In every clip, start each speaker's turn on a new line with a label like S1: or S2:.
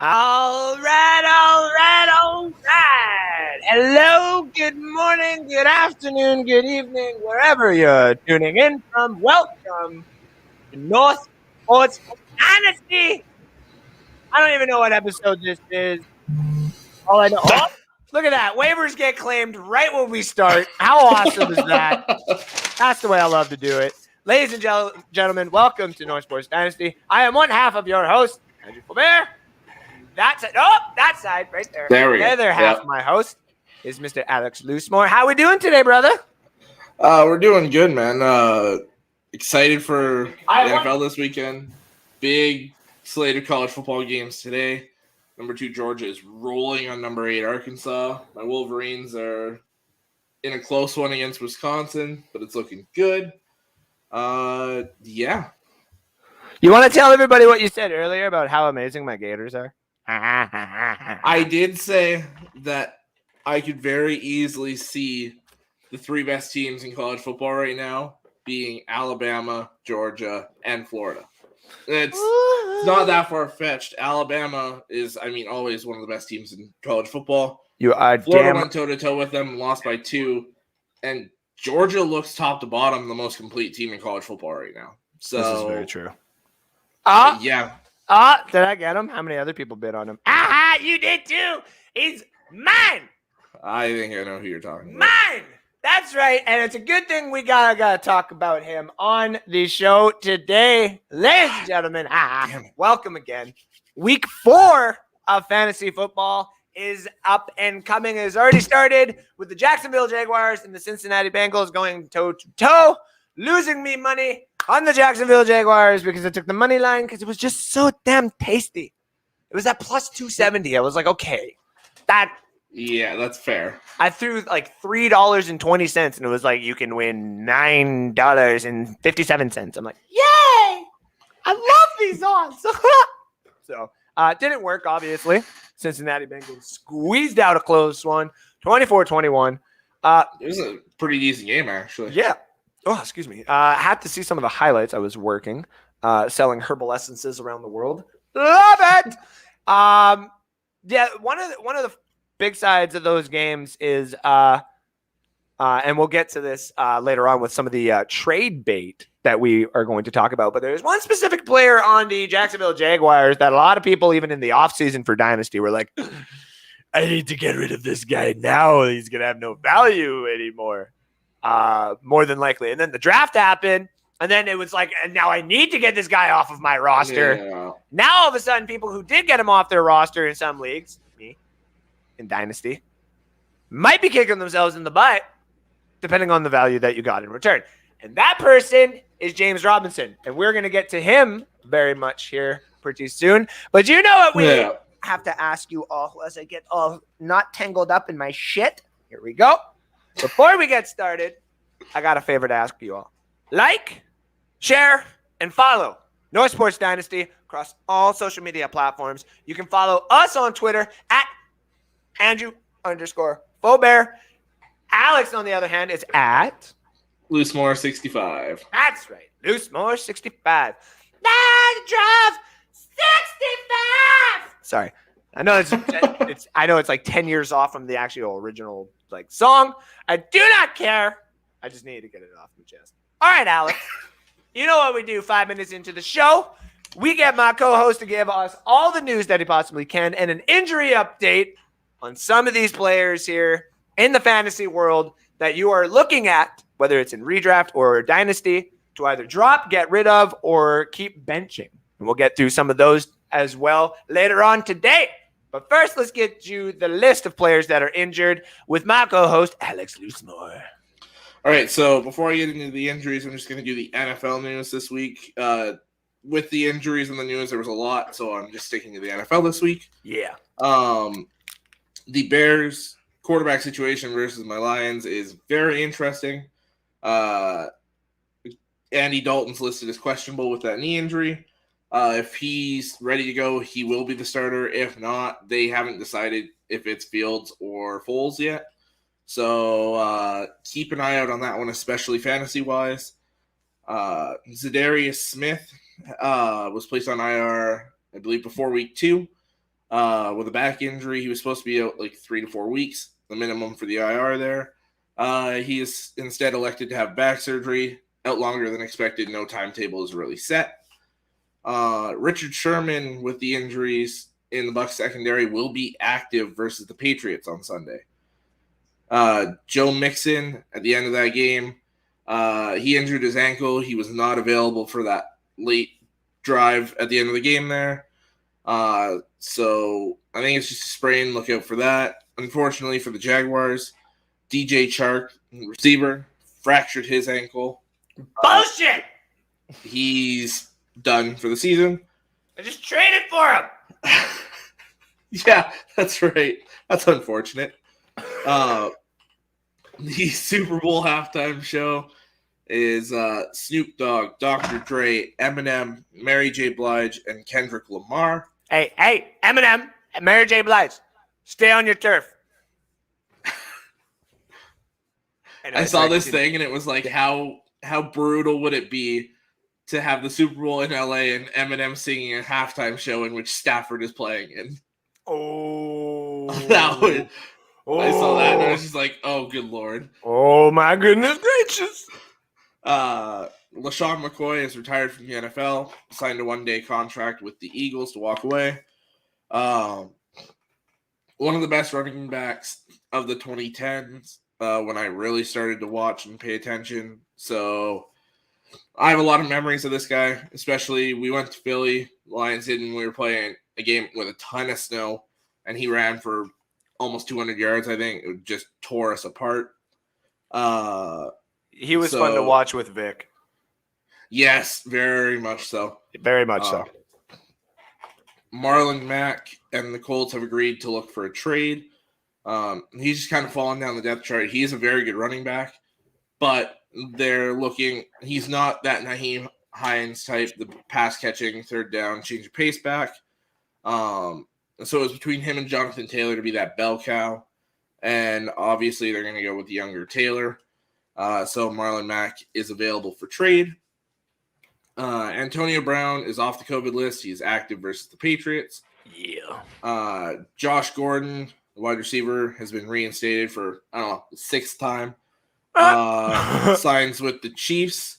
S1: All right. Hello, good morning, good afternoon, good evening, wherever you're tuning in from. Welcome to North Sports Dynasty. I don't even know what episode this is. All I know, look at that. Waivers get claimed right when we start. How awesome is that? That's the way I love to do it. Ladies and gentlemen, welcome to North Sports Dynasty. I am one half of your host, Andrew Faubert. That side right there.
S2: There we go.
S1: The other half of my host is Mr. Alex Loosemore. How we doing today, brother?
S2: We're doing good, man. Excited for NFL this weekend. Big slate of college football games today. Number 2 Georgia is rolling on number 8 Arkansas. My Wolverines are in a close one against Wisconsin, but it's looking good. Yeah.
S1: You want to tell everybody what you said earlier about how amazing my Gators are?
S2: I did say that I could very easily see the 3 best teams in college football right now being Alabama, Georgia, and Florida. It's not that far-fetched. Alabama is, always one of the best teams in college football. Florida went toe-to-toe with them, lost by 2. And Georgia looks top to bottom the most complete team in college football right now. So
S1: this is very true.
S2: Yeah.
S1: Did I get him? How many other people bid on him? You did too. He's mine.
S2: I think I know who you're talking about.
S1: Mine. That's right. And it's a good thing we gotta talk about him on the show today. Ladies and gentlemen, welcome again. Week 4 of fantasy football is up and coming. It has already started with the Jacksonville Jaguars and the Cincinnati Bengals going toe-to-toe, losing me money on the Jacksonville Jaguars because I took the money line because it was just so damn tasty. It was at plus 270. I was like, okay,
S2: yeah, that's fair.
S1: I threw like $3.20 and it was like, you can win $9.57. I'm like, yay! I love these odds. So, it didn't work, obviously. Cincinnati Bengals squeezed out a close one, 24-21.
S2: It was a pretty decent game, actually.
S1: Yeah. Oh, excuse me. I had to see some of the highlights. I was working, selling herbal essences around the world. Love it. Yeah, one of the big sides of those games is, and we'll get to this later on with some of the trade bait that we are going to talk about. But there's one specific player on the Jacksonville Jaguars that a lot of people, even in the offseason for Dynasty, were like, I need to get rid of this guy now. He's going to have no value anymore. More than likely. And then the draft happened. And then it was like, and now I need to get this guy off of my roster.
S2: Yeah.
S1: Now all of a sudden, people who did get him off their roster in some leagues, me, in Dynasty, might be kicking themselves in the butt, depending on the value that you got in return. And that person is James Robinson. And we're going to get to him very much here pretty soon. But you know what we have to ask you all as I get all not tangled up in my shit. Here we go. Before we get started, I got a favor to ask you all. Like, share, and follow North Sports Dynasty across all social media platforms. You can follow us on Twitter at Andrew_Faubert. Alex, on the other hand, is at
S2: Loosemore65.
S1: That's right. Loosemore65. Drive 65. Sorry. I know it's like 10 years off from the actual original song. I do not care. I just needed to get it off my chest. All right, Alex. You know what we do 5 minutes into the show? We get my co-host to give us all the news that he possibly can and an injury update on some of these players here in the fantasy world that you are looking at, whether it's in redraft or dynasty, to either drop, get rid of, or keep benching. And we'll get through some of those as well later on today. But first, let's get you the list of players that are injured with my co-host, Alex Loosemore.
S2: All right, so before I get into the injuries, I'm just going to do the NFL news this week. With the injuries and the news, there was a lot, so I'm just sticking to the NFL this week.
S1: Yeah.
S2: The Bears quarterback situation versus my Lions is very interesting. Andy Dalton's listed as questionable with that knee injury. If he's ready to go, he will be the starter. If not, they haven't decided if it's Fields or Foles yet. So keep an eye out on that one, especially fantasy-wise. Zadarius Smith was placed on IR, I believe, before week 2. with a back injury. He was supposed to be out like 3 to 4 weeks, the minimum for the IR there. He is instead elected to have back surgery, out longer than expected. No timetable is really set. Richard Sherman with the injuries in the Bucs secondary will be active versus the Patriots on Sunday. Joe Mixon at the end of that game, he injured his ankle. He was not available for that late drive at the end of the game there. So I think it's just a sprain. Look out for that. Unfortunately for the Jaguars, DJ Chark, receiver, fractured his ankle.
S1: Bullshit!
S2: He's done for the season.
S1: I just traded for him.
S2: Yeah, that's right. That's unfortunate. The Super Bowl halftime show is Snoop Dogg, Dr. Dre, Eminem, Mary J. Blige, and Kendrick Lamar.
S1: Hey, Eminem and Mary J. Blige, stay on your turf.
S2: I saw this thing, and it was like, how brutal would it be to have the Super Bowl in LA and Eminem singing a halftime show in which Stafford is playing in?
S1: Oh,
S2: that would. I saw that, and I was just like, oh, good Lord.
S1: Oh, my goodness gracious.
S2: Lesean Mccoy is retired from the NFL, signed a one-day contract with the Eagles to walk away. One of the best running backs of the 2010s when I really started to watch and pay attention. So I have a lot of memories of this guy, especially we went to Philly, Lions did, and we were playing a game with a ton of snow, and he ran for almost 200 yards, I think. It just tore us apart.
S1: He was fun to watch with Vic.
S2: Yes, very much so.
S1: Very much so.
S2: Marlon, Mack, and the Colts have agreed to look for a trade. He's just kind of fallen down the depth chart. He's a very good running back, but they're looking – he's not that Naheem Hines type, the pass-catching, third down, change of pace back. So it was between him and Jonathan Taylor to be that bell cow. And obviously they're going to go with the younger Taylor. So Marlon Mack is available for trade. Antonio Brown is off the COVID list. He's active versus the Patriots.
S1: Yeah.
S2: Josh Gordon, the wide receiver, has been reinstated for, I don't know, the sixth time. Signs with the Chiefs.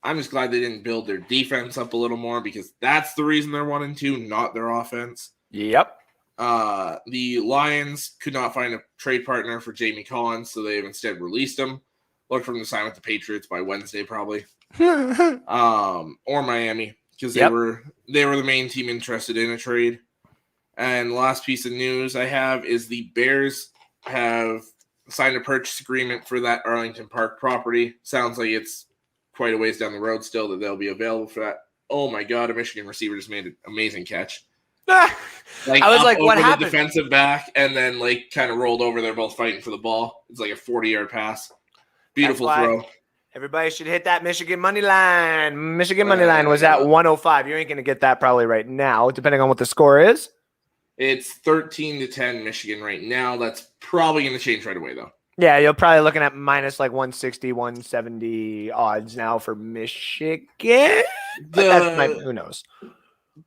S2: I'm just glad they didn't build their defense up a little more because that's the reason they're 1-2, not their offense.
S1: Yep.
S2: The Lions could not find a trade partner for Jamie Collins, so they've instead released him. Look for him to sign with the Patriots by Wednesday, probably. Or Miami, because they were the main team interested in a trade. And the last piece of news I have is the Bears have signed a purchase agreement for that Arlington Park property. Sounds like it's quite a ways down the road still that they'll be available for that. Oh my God, a Michigan receiver just made an amazing catch. Like
S1: I was like, what happened?
S2: The defensive back, and then like kind of rolled over. They're both fighting for the ball. It's like a 40-yard pass. Beautiful throw.
S1: Everybody should hit that Michigan money line. Michigan money line was at 105. You ain't going to get that probably right now, depending on what the score is.
S2: It's 13-10 Michigan right now. That's probably going to change right away, though.
S1: Yeah, you're probably looking at minus like 160, 170 odds now for Michigan. Who knows?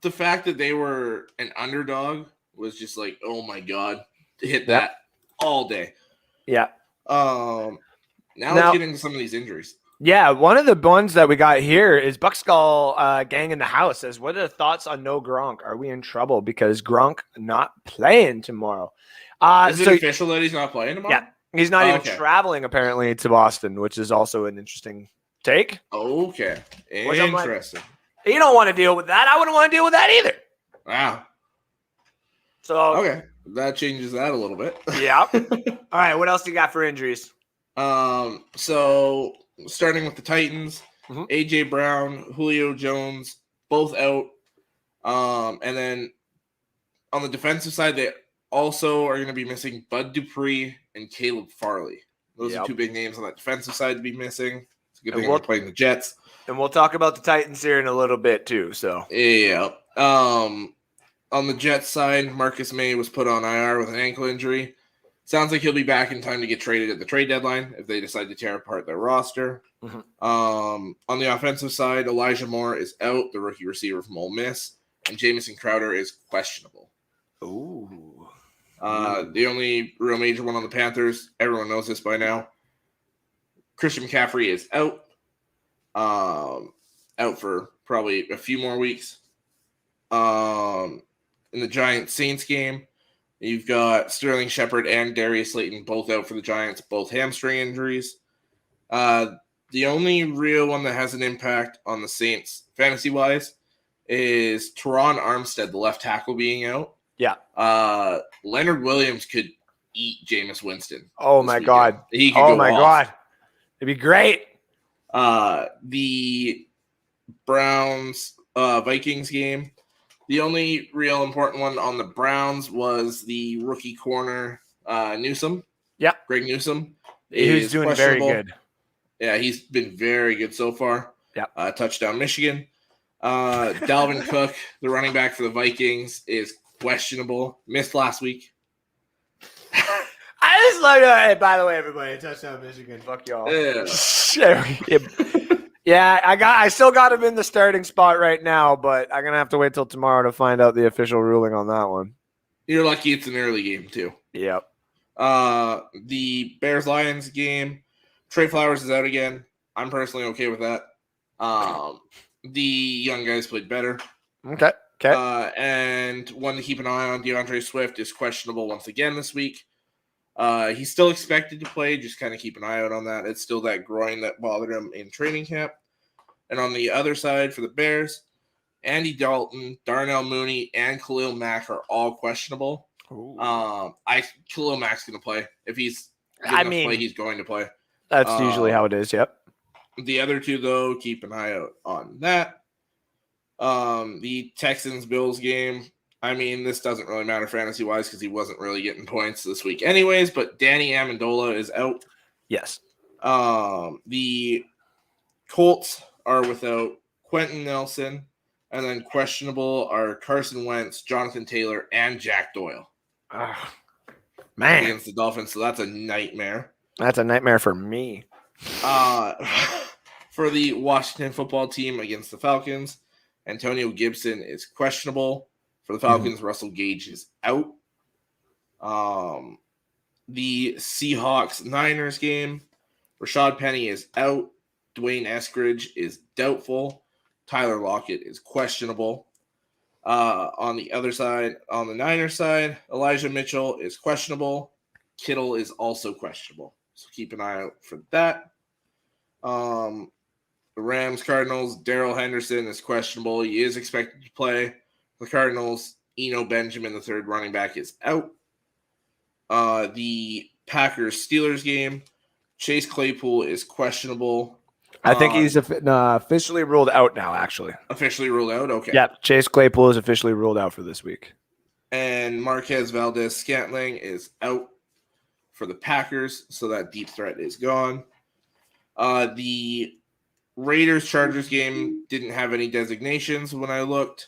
S2: The fact that they were an underdog was just like, oh my God, to hit that all day.
S1: Yeah.
S2: Now let's get into some of these injuries.
S1: Yeah, one of the ones that we got here is Buckskull gang in the house says, what are the thoughts on no Gronk? Are we in trouble because Gronk not playing tomorrow?
S2: Is it official that he's not playing tomorrow?
S1: Yeah, he's not even traveling apparently to Boston, which is also an interesting take.
S2: Okay, interesting.
S1: You don't want to deal with that. I wouldn't want to deal with that either.
S2: Wow.
S1: So
S2: okay, that changes that a little bit.
S1: Yeah. All right, what else do you got for injuries?
S2: So starting with the Titans, AJ Brown, Julio Jones, both out. And then on the defensive side, they also are going to be missing Bud Dupree and Caleb Farley. Those are two big names on that defensive side to be missing. It's a good thing we're playing the Jets.
S1: And we'll talk about the Titans here in a little bit too. So
S2: yeah. On the Jets side, Marcus May was put on IR with an ankle injury. Sounds like he'll be back in time to get traded at the trade deadline if they decide to tear apart their roster. On the offensive side, Elijah Moore is out, the rookie receiver from Ole Miss, and Jamison Crowder is questionable.
S1: Ooh.
S2: The only real major one on the Panthers, everyone knows this by now. Christian McCaffrey is out. Out for probably a few more weeks. In the Giants-Saints game, you've got Sterling Shepard and Darius Slayton both out for the Giants, both hamstring injuries. The only real one that has an impact on the Saints fantasy-wise is Teron Armstead, the left tackle, being out.
S1: Yeah.
S2: Leonard Williams could eat Jameis Winston.
S1: Oh, my God.
S2: He could go off.
S1: God. It'd be great.
S2: The Browns Vikings game. The only real important one on the Browns was the rookie corner Newsome.
S1: Yeah.
S2: Greg Newsome.
S1: He's doing very good.
S2: Yeah, he's been very good so far.
S1: Yeah.
S2: Touchdown Michigan. Dalvin Cook, the running back for the Vikings, is questionable. Missed last week.
S1: I just love it. Hey, by the way, everybody, touchdown Michigan. Fuck y'all. Yeah, I still got him in the starting spot right now, but I'm gonna have to wait till tomorrow to find out the official ruling on that one.
S2: You're lucky it's an early game too.
S1: Yep.
S2: The Bears-Lions game, Trey Flowers is out again. I'm personally okay with that. The young guys played better.
S1: Okay.
S2: And one to keep an eye on, DeAndre Swift is questionable once again this week. He's still expected to play. Just kind of keep an eye out on that. It's still that groin that bothered him in training camp. And on the other side for the Bears, Andy Dalton, Darnell Mooney, and Khalil Mack are all questionable. Khalil Mack's going to play. If he's going to play, he's going to play.
S1: That's usually how it is, yep.
S2: The other two, though, keep an eye out on that. The Texans-Bills game, this doesn't really matter fantasy-wise because he wasn't really getting points this week anyways, but Danny Amendola is out.
S1: Yes.
S2: The Colts are without Quentin Nelson, and then questionable are Carson Wentz, Jonathan Taylor, and Jack Doyle.
S1: Man.
S2: Against the Dolphins, so that's a nightmare.
S1: That's a nightmare for me.
S2: For the Washington football team against the Falcons, Antonio Gibson is questionable. For the Falcons, Russell Gage is out. The Seahawks-Niners game, Rashad Penny is out. Dwayne Eskridge is doubtful. Tyler Lockett is questionable. On the other side, on the Niners side, Elijah Mitchell is questionable. Kittle is also questionable. So keep an eye out for that. The Rams-Cardinals, Darrell Henderson is questionable. He is expected to play. The Cardinals, Eno Benjamin, the third running back, is out. The Packers-Steelers game, Chase Claypool is questionable.
S1: I think he's officially ruled out now, actually.
S2: Officially ruled out? Okay.
S1: Yep, Chase Claypool is officially ruled out for this week.
S2: And Marquez Valdez-Scantling is out for the Packers, so that deep threat is gone. The Raiders-Chargers game didn't have any designations when I looked.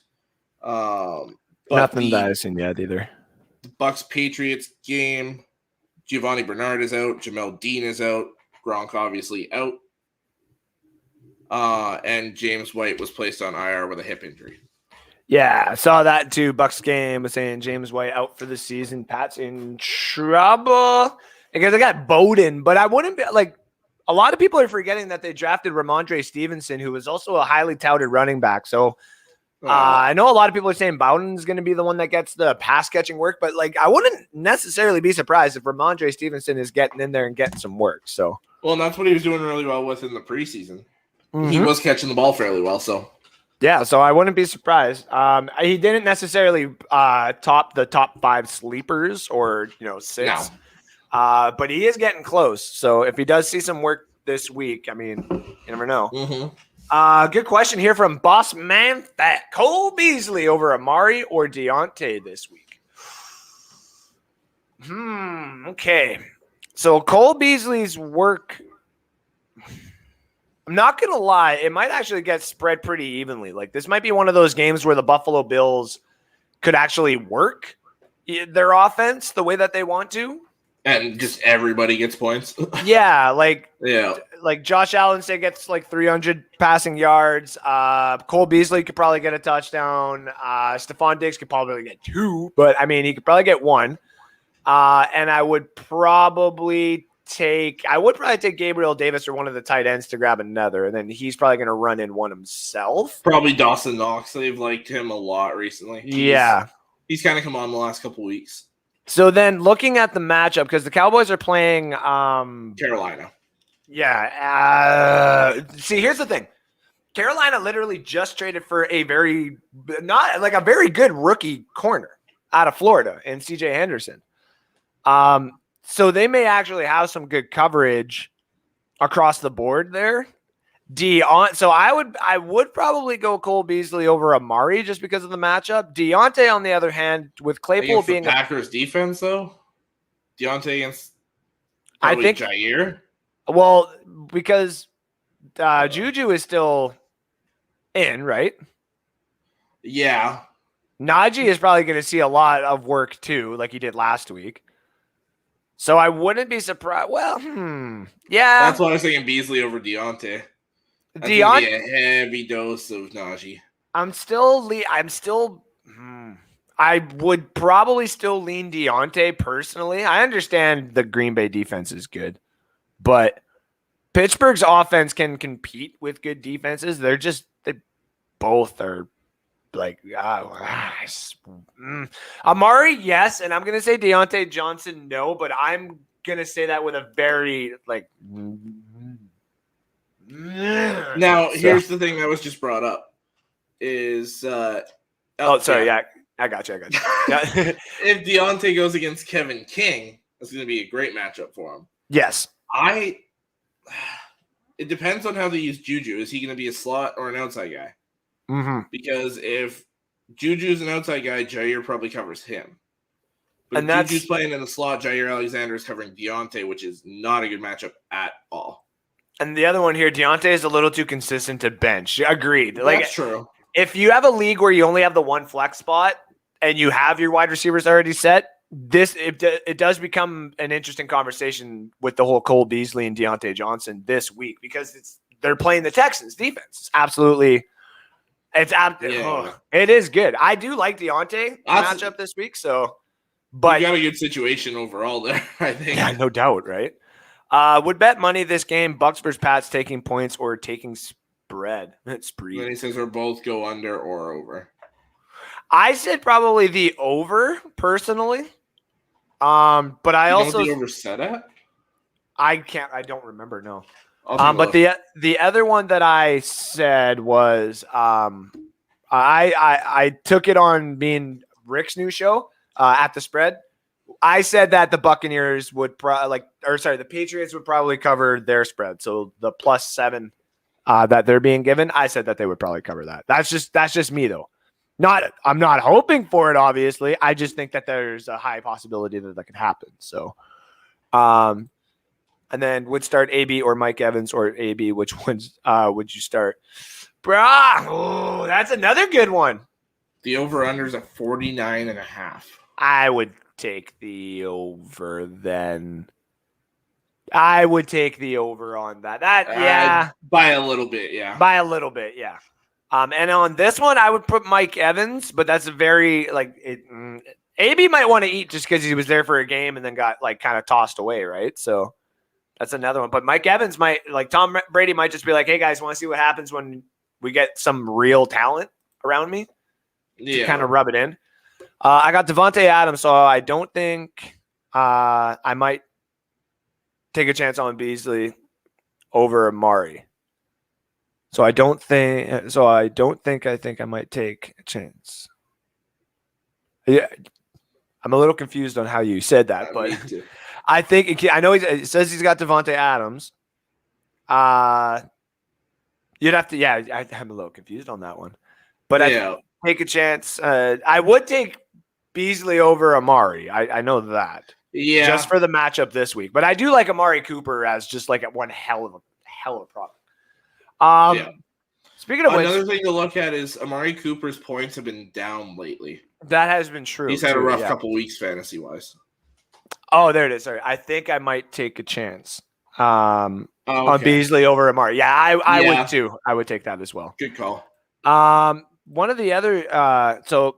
S1: Nothing that I've seen yet either.
S2: The Bucs-Patriots game, Giovanni Bernard is out. Jamel Dean is out. Gronk obviously out. And James White was placed on IR with a hip injury.
S1: Yeah, I saw that too. Bucs game was saying James White out for the season. Pat's in trouble because they got Bowden, but I wouldn't be like a lot of people are forgetting that they drafted Ramondre Stevenson, who was also a highly touted running back. So I know a lot of people are saying Bowden's going to be the one that gets the pass catching work, but like I wouldn't necessarily be surprised if Ramondre Stevenson is getting in there and getting some work. So
S2: well, and that's what he was doing really well with in the preseason. He was catching the ball fairly well, so.
S1: Yeah, so I wouldn't be surprised. He didn't necessarily top the top 5 sleepers or, 6.
S2: No.
S1: But he is getting close. So if he does see some work this week, you never know. Good question here from Boss Man Fat. Cole Beasley over Amari or Deontay this week? Okay. So Cole Beasley's work, I'm not going to lie, it might actually get spread pretty evenly. Like this might be one of those games where the Buffalo Bills could actually work their offense the way that they want to.
S2: And just everybody gets points.
S1: Yeah, like like Josh Allen say gets like 300 passing yards. Cole Beasley could probably get a touchdown. Stephon Diggs could probably get 2, but I mean he could probably get 1. And I would probably take Gabriel Davis or one of the tight ends to grab another, and then he's probably going to run in one himself.
S2: Probably Dawson Knox. They've liked him a lot recently. He's kind of come on the last couple weeks.
S1: So then looking at the matchup, because the Cowboys are playing
S2: Carolina.
S1: Yeah. See, here's the thing. Carolina literally just traded for a very good rookie corner out of Florida in CJ Henderson. So they may actually have some good coverage across the board there. So I would probably go Cole Beasley over Amari just because of the matchup. Deontay, on the other hand, with Claypool being
S2: the Packers defense, though. Deontay against Jair.
S1: Well, because Juju is still in, right?
S2: Yeah.
S1: Najee is probably going to see a lot of work too, like he did last week. So I wouldn't be surprised. Well, yeah.
S2: That's why I was thinking Beasley over Deontay. That's gonna be a heavy dose of Najee.
S1: I would probably still lean Deontay personally. I understand the Green Bay defense is good, but Pittsburgh's offense can compete with good defenses. They both are like Amari, yes, and I'm gonna say Deontay Johnson, no, but I'm gonna say that with a very
S2: Now, here's the thing that was just brought up is
S1: sorry, yeah, I got you.
S2: If Deontay goes against Kevin King, that's going to be a great matchup for him.
S1: Yes.
S2: It depends on how they use Juju. Is he going to be a slot or an outside guy?
S1: Mm-hmm.
S2: Because if Juju's an outside guy, Jair probably covers him. But
S1: and
S2: if Juju's playing in the slot, Jair Alexander is covering Deontay, which is not a good matchup at all.
S1: And the other one here, Deontay is a little too consistent to bench. Agreed.
S2: That's true.
S1: If you have a league where you only have the one flex spot and you have your wide receivers already set, it does become an interesting conversation with the whole Cole Beasley and Deontay Johnson this week because they're playing the Texans defense. It is good. I do like Deontay matchup this week. So, but
S2: you got a good situation overall there, I think.
S1: Yeah, no doubt, right? Would bet money this game, Bucks versus Pats taking points or taking spread.
S2: Then he says we're both go under or over.
S1: I said probably the over personally. But I also
S2: the over set at?
S1: I don't remember, no. But the other one that I said was I took it on being Rick's new show at the spread. I said that the Buccaneers would the Patriots would probably cover their spread. So the +7 that they're being given, I said that they would probably cover that. That's just me though. I'm not hoping for it, obviously. I just think that there's a high possibility that could happen. So, and then would start AB or Mike Evans or AB. Which ones would you start? Oh, that's another good one.
S2: The over/under is at 49.5.
S1: I would take the over then. I would take the over on that.
S2: By a little bit, yeah. And
S1: on this one, I would put Mike Evans, but that's a very AB might want to eat just because he was there for a game and then got kind of tossed away, right? So that's another one. But Mike Evans might Tom Brady might just be like, "Hey guys, want to see what happens when we get some real talent around me?" To kind of rub it in. I got Devontae Adams, so I don't think I might take a chance on Beasley over Amari. I think I might take a chance. Yeah, I'm a little confused on how you said that, but I know it says he's got Devontae Adams. You'd have to, I'm a little confused on that one, but I take a chance. I would take Beasley over Amari. I know that.
S2: Yeah,
S1: just for the matchup this week, but I do like Amari Cooper as just one hell of a product. Speaking of
S2: another thing to look at is Amari Cooper's points have been down lately.
S1: That has been true.
S2: He's had a rough couple weeks fantasy wise.
S1: Oh, there it is. Sorry. I think I might take a chance.
S2: I
S1: on Beasley over Amari. Yeah, I
S2: Yeah.
S1: would too. I would take that as well.
S2: Good call.
S1: One of the other so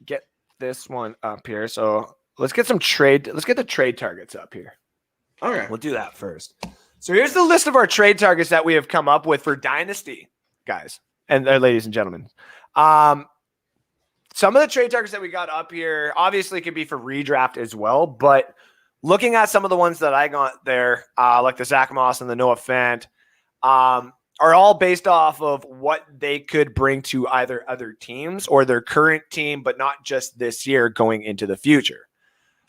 S1: get this one up here. So let's get the trade targets up here.
S2: Okay.
S1: We'll do that first. So here's the list of our trade targets that we have come up with for Dynasty, guys and ladies and gentlemen. Some of the trade targets that we got up here obviously could be for redraft as well, but looking at some of the ones that I got there, like the Zach Moss and the Noah Fant, are all based off of what they could bring to either other teams or their current team, but not just this year going into the future.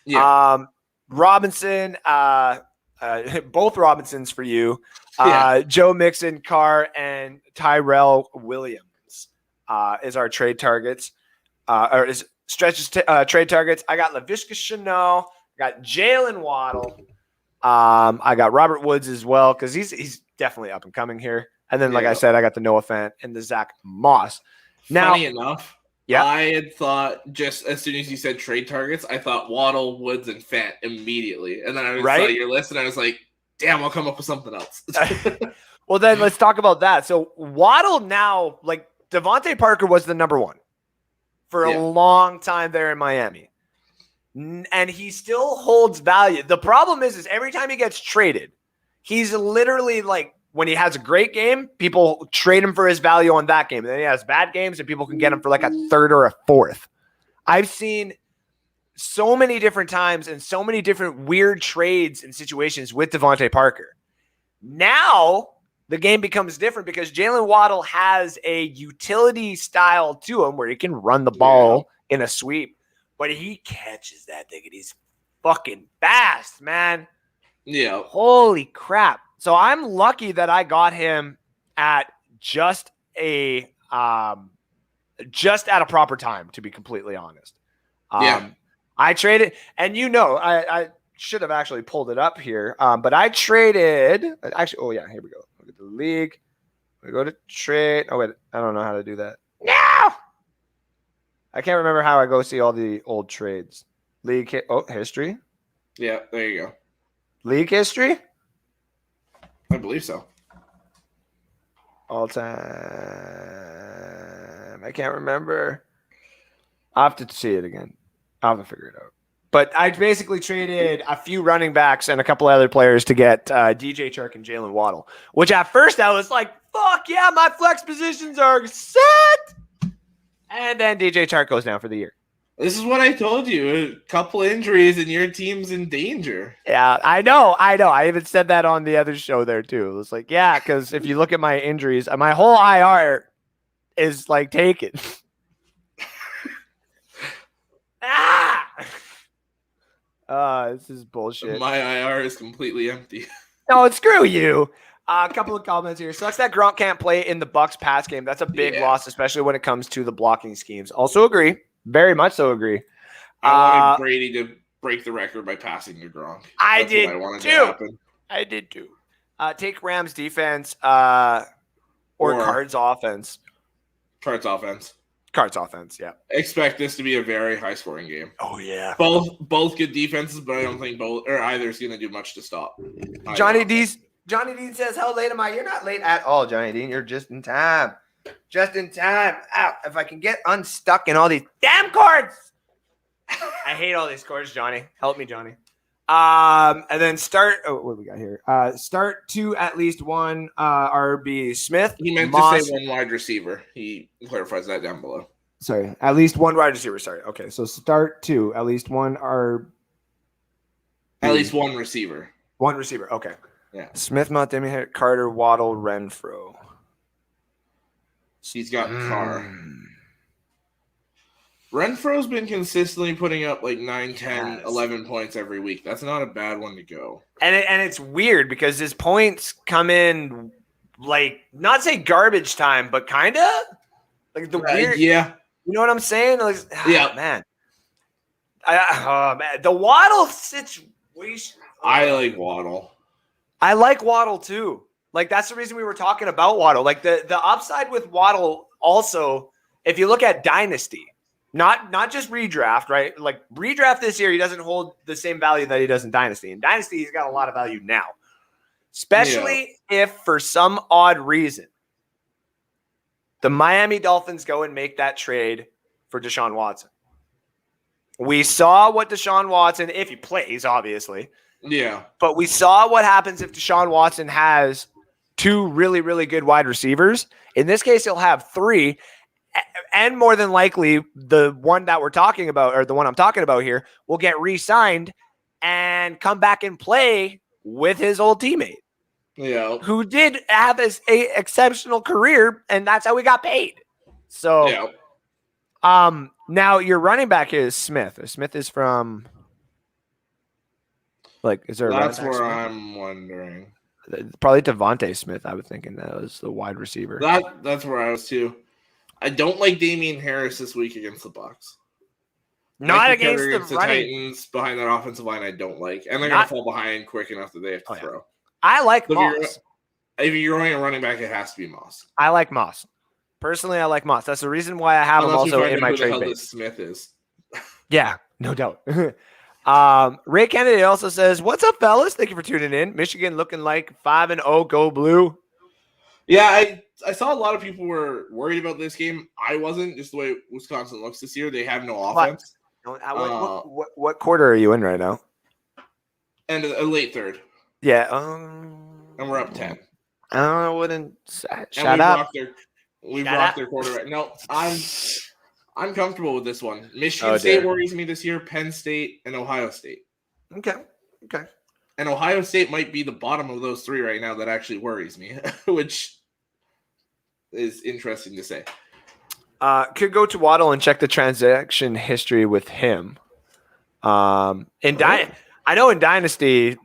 S1: Yeah. Robinson, both Robinsons for you, Joe Mixon, Carr, and Tyrell Williams is our trade targets, or is Stretch's trade targets. I got Laviska Shenault, I got Jalen Waddle, I got Robert Woods as well because he's definitely up and coming here. And then, like I said, I got the Noah Fant and the Zach Moss. Now,
S2: funny enough, I had thought just as soon as you said trade targets, I thought Waddle, Woods, and Fant immediately. And then I saw your list and I was like, damn, I'll come up with something else.
S1: Well, then let's talk about that. So Waddle now, like Devontae Parker was the number one for a long time there in Miami. And he still holds value. The problem is every time he gets traded, he's literally like, when he has a great game, people trade him for his value on that game. And then he has bad games and people can get him for like a third or a fourth. I've seen so many different times and so many different weird trades and situations with Devontae Parker. Now the game becomes different because Jalen Waddle has a utility style to him where he can run the ball in a sweep, but he catches that thing and he's fucking fast, man.
S2: Yeah.
S1: Holy crap. So I'm lucky that I got him at just at a proper time, to be completely honest. I traded, and I should have actually pulled it up here, but I traded. Actually, here we go. Look at the league. We go to trade. Oh wait, I don't know how to do that. No, I can't remember how I go see all the old trades. League. History.
S2: Yeah, there you go.
S1: League history.
S2: I believe so.
S1: All time. I can't remember. I'll have to see it again. I'll have to figure it out. But I basically traded a few running backs and a couple other players to get DJ Chark and Jalen Waddle, which at first I was like, fuck yeah, my flex positions are set. And then DJ Chark goes down for the year.
S2: This is what I told you. A couple injuries and your team's in danger.
S1: Yeah, I know. I even said that on the other show there too. It was like, yeah, because if you look at my injuries, my whole IR is like taken. This is bullshit.
S2: My IR is completely empty.
S1: No, screw you. A couple of comments here. Sucks that Gronk can't play in the Bucs pass game. That's a big loss, especially when it comes to the blocking schemes. Also agree. Very much so agree.
S2: I wanted Brady to break the record by passing to Gronk.
S1: I did too. Take Rams defense or Cards offense.
S2: Cards offense.
S1: Cards offense, yeah.
S2: Expect this to be a very high-scoring game.
S1: Oh, yeah.
S2: Both good defenses, but I don't think either is going to do much to stop.
S1: Johnny Dean says, how late am I? You're not late at all, Johnny Dean. You're just in time. Just in time. Ow, if I can get unstuck in all these damn cards. I hate all these cards, Johnny. Help me, Johnny. And then start. Oh, what do we got here? Start to at least one RB Smith.
S2: He meant to say one wide receiver. He clarifies that down below.
S1: Sorry, at least one wide receiver. Sorry. Okay, so start to at least one
S2: at least one receiver.
S1: One receiver. Okay.
S2: Yeah.
S1: Smith, Montgomery, Carter, Waddle, Renfro.
S2: He's got Carr. Renfro's been consistently putting up like 9, 10, 11 points every week. That's not a bad one to go.
S1: And it's weird because his points come in like, not say garbage time, but kind of like the weird.
S2: Yeah.
S1: You know what I'm saying? Like,
S2: man.
S1: Man. The Waddle situation.
S2: I like Waddle.
S1: I like Waddle too. Like, that's the reason we were talking about Waddle. Like, the upside with Waddle also, if you look at Dynasty, not just redraft, right? Like, redraft this year, he doesn't hold the same value that he does in Dynasty. In Dynasty, he's got a lot of value now. especially if for some odd reason the Miami Dolphins go and make that trade for Deshaun Watson. We saw what Deshaun Watson, if he plays, obviously.
S2: Yeah.
S1: But we saw what happens if Deshaun Watson has two really, really good wide receivers. In this case, he'll have three. And more than likely, the one that we're talking about, or the one I'm talking about here, will get re-signed and come back and play with his old teammate.
S2: Yeah.
S1: Who did have an exceptional career, and that's how we got paid. So, now your running back is Smith. Smith is from, is there?
S2: That's where I'm wondering.
S1: Probably Devontae Smith. I was thinking that was the wide receiver.
S2: That's where I was too. I don't like Damian Harris this week against the Bucs.
S1: Not against the
S2: Titans behind that offensive line. I don't like, and they're gonna fall behind quick enough that they have to throw.
S1: I like Moss.
S2: If you're running a running back, it has to be Moss.
S1: I like Moss. Personally, I like Moss. That's the reason why I have him also in my trade base.
S2: Smith is.
S1: Yeah, no doubt. Ray Kennedy also says, "What's up, fellas? Thank you for tuning in. Michigan looking like 5-0, go blue."
S2: Yeah, I saw a lot of people were worried about this game. I wasn't. Just the way Wisconsin looks this year, they have no offense.
S1: What quarter are you in right now?
S2: And a late third.
S1: Yeah.
S2: And we're up 10.
S1: I wouldn't shut up.
S2: We've rocked their quarterback. No, I'm comfortable with this one. Michigan State worries me this year. Penn State and Ohio State.
S1: Okay.
S2: And Ohio State might be the bottom of those three right now. That actually worries me, which is interesting to say.
S1: Could go to Waddle and check the transaction history with him. I know in Dynasty,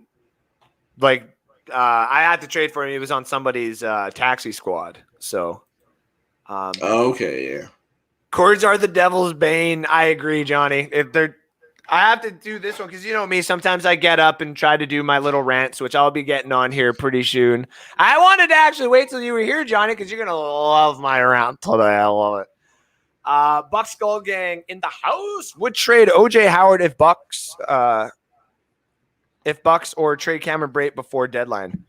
S1: I had to trade for him. He was on somebody's taxi squad. So,
S2: okay, yeah.
S1: Chords are the devil's bane. I agree, Johnny. I have to do this one because you know me. Sometimes I get up and try to do my little rants, which I'll be getting on here pretty soon. I wanted to actually wait till you were here, Johnny, because you're gonna love my rant today. I love it. Buck Skull Gang in the house would trade OJ Howard if Bucks or trade Cameron Brate before deadline.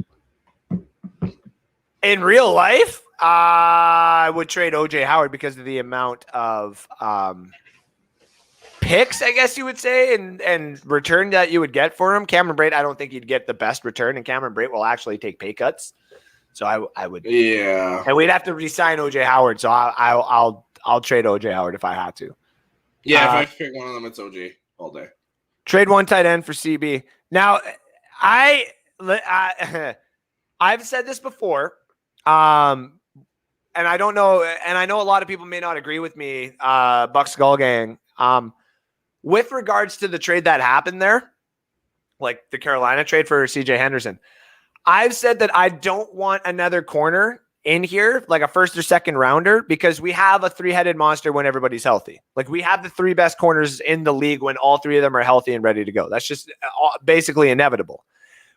S1: In real life, I would trade OJ Howard because of the amount of picks, I guess you would say, and return that you would get for him. Cameron Brate, I don't think you'd get the best return, and Cameron Brate will actually take pay cuts. So I would,
S2: yeah,
S1: and we'd have to re-sign OJ Howard. So I'll trade OJ Howard if I had to.
S2: Yeah, if I pick one of them, it's OJ all day.
S1: Trade one tight end for CB. Now, I've said this before, and I don't know, and I know a lot of people may not agree with me, Buck Skull Gang. With regards to the trade that happened there, like the Carolina trade for CJ Henderson, I've said that I don't want another corner in here, like a first or second rounder, because we have a three-headed monster when everybody's healthy. Like we have the three best corners in the league when all three of them are healthy and ready to go. That's just basically inevitable.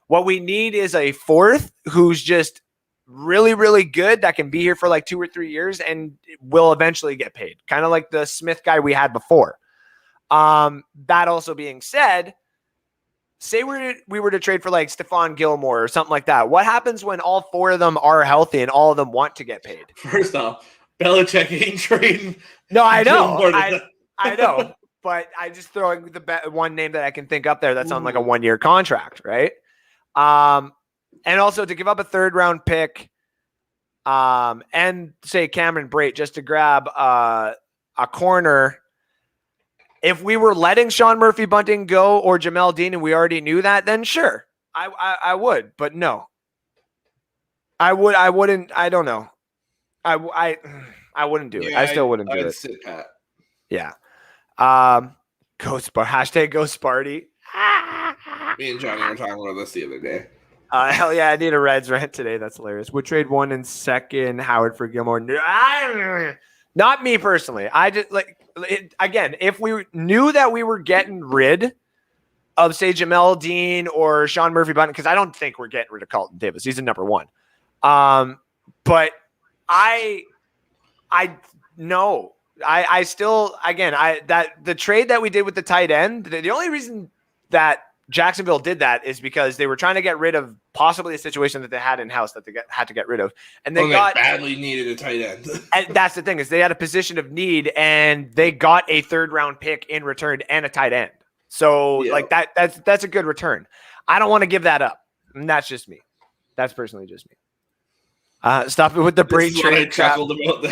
S1: What we need is a fourth who's just really, really good that can be here for like 2 or 3 years and will eventually get paid. Kind of like the Smith guy we had before. That also being said, say we were to trade for like Stephon Gilmore or something like that. What happens when all four of them are healthy and all of them want to get paid?
S2: First off, Belichick ain't trading.
S1: No, I know. I know. But I just throwing one name that I can think up there that's on like a 1-year contract, right? And also to give up a third-round pick and say Cameron Brate just to grab a corner. If we were letting Sean Murphy Bunting go or Jamel Dean and we already knew that, then sure, I would. But no, I wouldn't. I don't know. I wouldn't do it. I still wouldn't do it.
S2: Sit pat.
S1: Yeah. Hashtag Go Sparty.
S2: Me and Johnny were talking about this the other day.
S1: Hell yeah, I need a Reds rant today. That's hilarious. Would trade 1 and 2nd Howard for Gilmore. Not me personally. I just again, if we knew that we were getting rid of say Jamel Dean or Sean Murphy Bunting, because I don't think we're getting rid of Carlton Davis. He's a number 1. But I still, again, that the trade that we did with the tight end, the only reason that Jacksonville did that is because they were trying to get rid of possibly a situation that they had in-house that they had to get rid of. And they
S2: badly needed a tight end.
S1: And that's the thing, is they had a position of need, and they got a 3rd-round pick in return and a tight end. So like that's a good return. I don't want to give that up. And that's just me. That's personally just me. Stop it with the brain trade crap.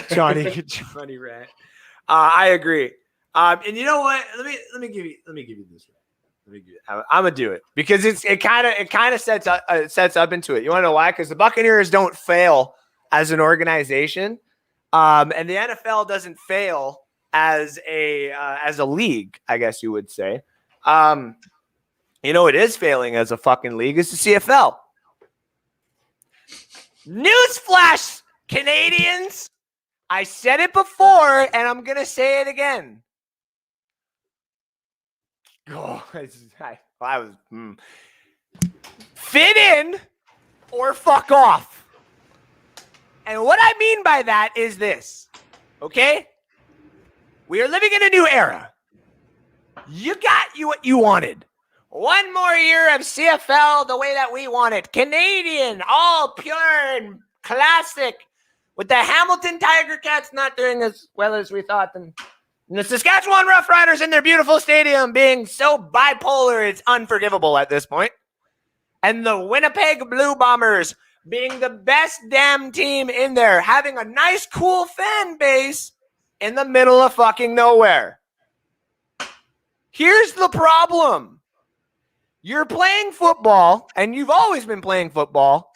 S1: Johnny rant. I agree. And you know what? Let me give you this. I'm gonna do it because it kind of sets up into it. You want to know why? Because the Buccaneers don't fail as an organization, and the NFL doesn't fail as a league, I guess you would say. It is failing as a fucking league is the CFL. Newsflash, Canadians! I said it before, and I'm gonna say it again. Oh, I was fit in or fuck off. And what I mean by that is this, okay? We are living in a new era. You got what you wanted. One more year of CFL the way that we want it. Canadian, all pure and classic, with the Hamilton Tiger Cats not doing as well as we thought. And the Saskatchewan Roughriders in their beautiful stadium being so bipolar, it's unforgivable at this point. And the Winnipeg Blue Bombers being the best damn team in there, having a nice, cool fan base in the middle of fucking nowhere. Here's the problem. You're playing football, and you've always been playing football,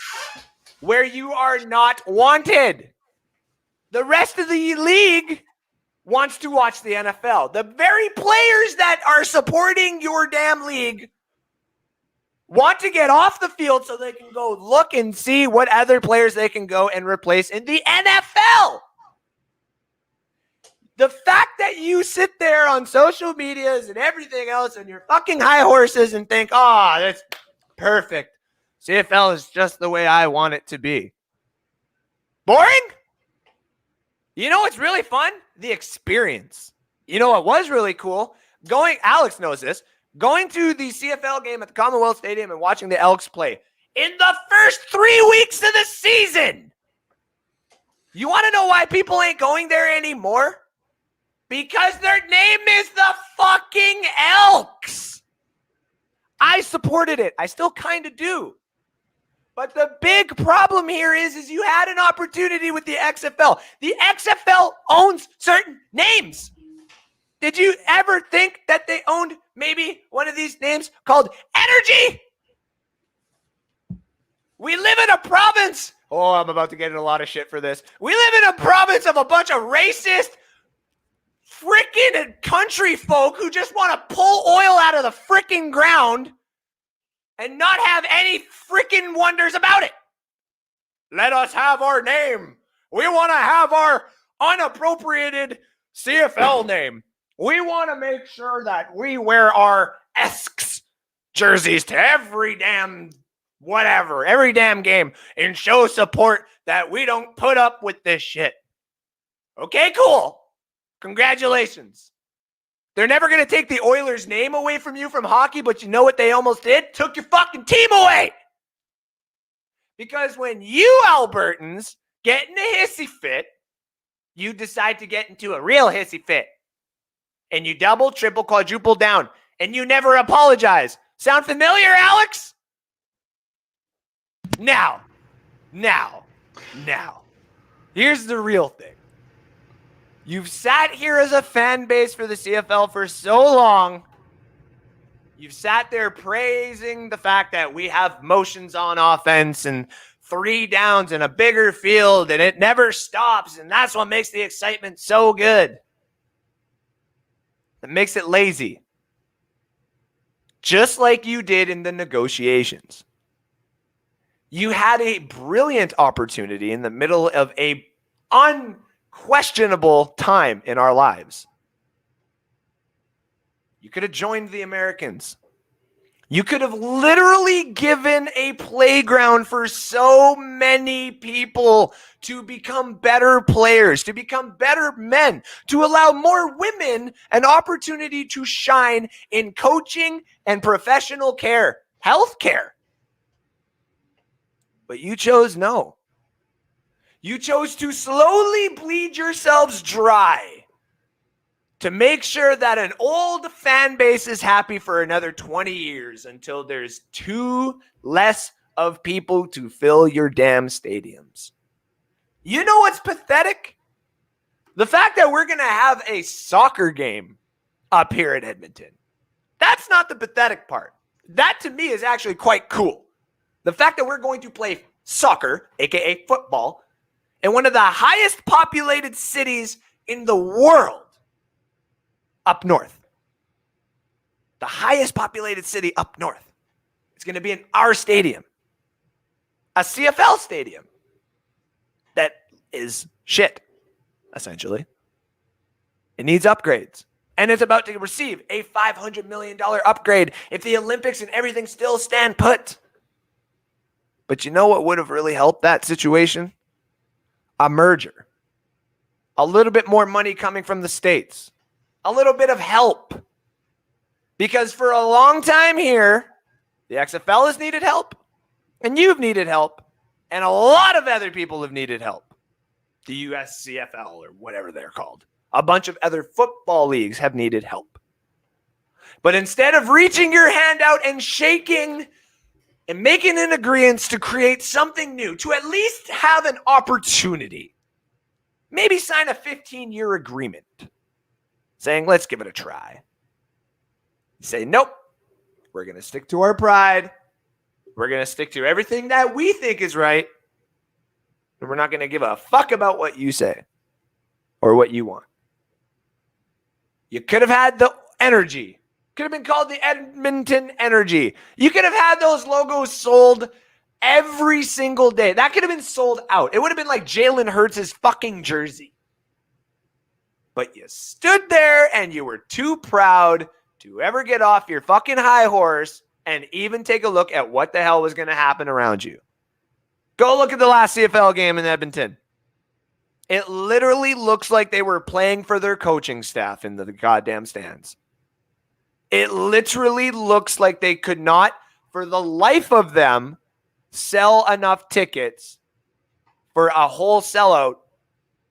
S1: where you are not wanted. The rest of the league wants to watch the NFL. The very players that are supporting your damn league want to get off the field so they can go look and see what other players they can go and replace in the NFL. The fact that you sit there on social medias and everything else and your fucking high horses and think, oh, that's perfect. CFL is just the way I want it to be. Boring? You know what's really fun? The experience. You know what was really cool? Alex knows this. Going to the CFL game at the Commonwealth Stadium and watching the Elks play in the first 3 weeks of the season. You want to know why people ain't going there anymore? Because their name is the fucking Elks. I supported it. I still kind of do. But the big problem here is you had an opportunity with the XFL. The XFL owns certain names. Did you ever think that they owned maybe one of these names called Energy? We live in a province. Oh, I'm about to get in a lot of shit for this. We live in a province of a bunch of racist, freaking country folk who just want to pull oil out of the freaking ground and not have any freaking wonders about it. Let us have our name. We want to have our unappropriated CFL name. We want to make sure that we wear our Esks jerseys to every damn whatever, every damn game, and show support that we don't put up with this shit. Okay, cool. Congratulations. They're never going to take the Oilers' name away from you from hockey, but you know what they almost did? Took your fucking team away. Because when you Albertans get in a hissy fit, you decide to get into a real hissy fit. And you double, triple, quadruple down. And you never apologize. Sound familiar, Alex? Now. Here's the real thing. You've sat here as a fan base for the CFL for so long. You've sat there praising the fact that we have motions on offense and 3 downs and a bigger field and it never stops. And that's what makes the excitement so good. It makes it lazy. Just like you did in the negotiations. You had a brilliant opportunity in the middle of a unquestionable time in our lives. You could have joined the Americans. You could have literally given a playground for so many people to become better players, to become better men, to allow more women an opportunity to shine in coaching and professional care, healthcare. But you chose no. You chose to slowly bleed yourselves dry to make sure that an old fan base is happy for another 20 years until there's two less of people to fill your damn stadiums. You know what's pathetic? The fact that we're going to have a soccer game up here at Edmonton. That's not the pathetic part. That to me is actually quite cool. The fact that we're going to play soccer, aka football, in one of the highest populated cities in the world. Up north. The highest populated city up north. It's going to be in our stadium. A CFL stadium. That is shit, essentially. It needs upgrades. And it's about to receive a $500 million upgrade if the Olympics and everything still stand put. But you know what would have really helped that situation? A merger. A little bit more money coming from the States. A little bit of help. Because for a long time here, the XFL has needed help, and you've needed help, and a lot of other people have needed help. The USCFL or whatever they're called. A bunch of other football leagues have needed help. But instead of reaching your hand out and shaking and making an agreement to create something new, to at least have an opportunity, maybe sign a 15-year agreement. Saying, let's give it a try. You say, nope. We're going to stick to our pride. We're going to stick to everything that we think is right. And we're not going to give a fuck about what you say or what you want. You could have had the energy. Could have been called the Edmonton Energy. You could have had those logos sold every single day. That could have been sold out. It would have been like Jalen Hurts' fucking jersey. But you stood there and you were too proud to ever get off your fucking high horse and even take a look at what the hell was going to happen around you. Go look at the last CFL game in Edmonton. It literally looks like they were playing for their coaching staff in the goddamn stands. It literally looks like they could not, for the life of them, sell enough tickets for a whole sellout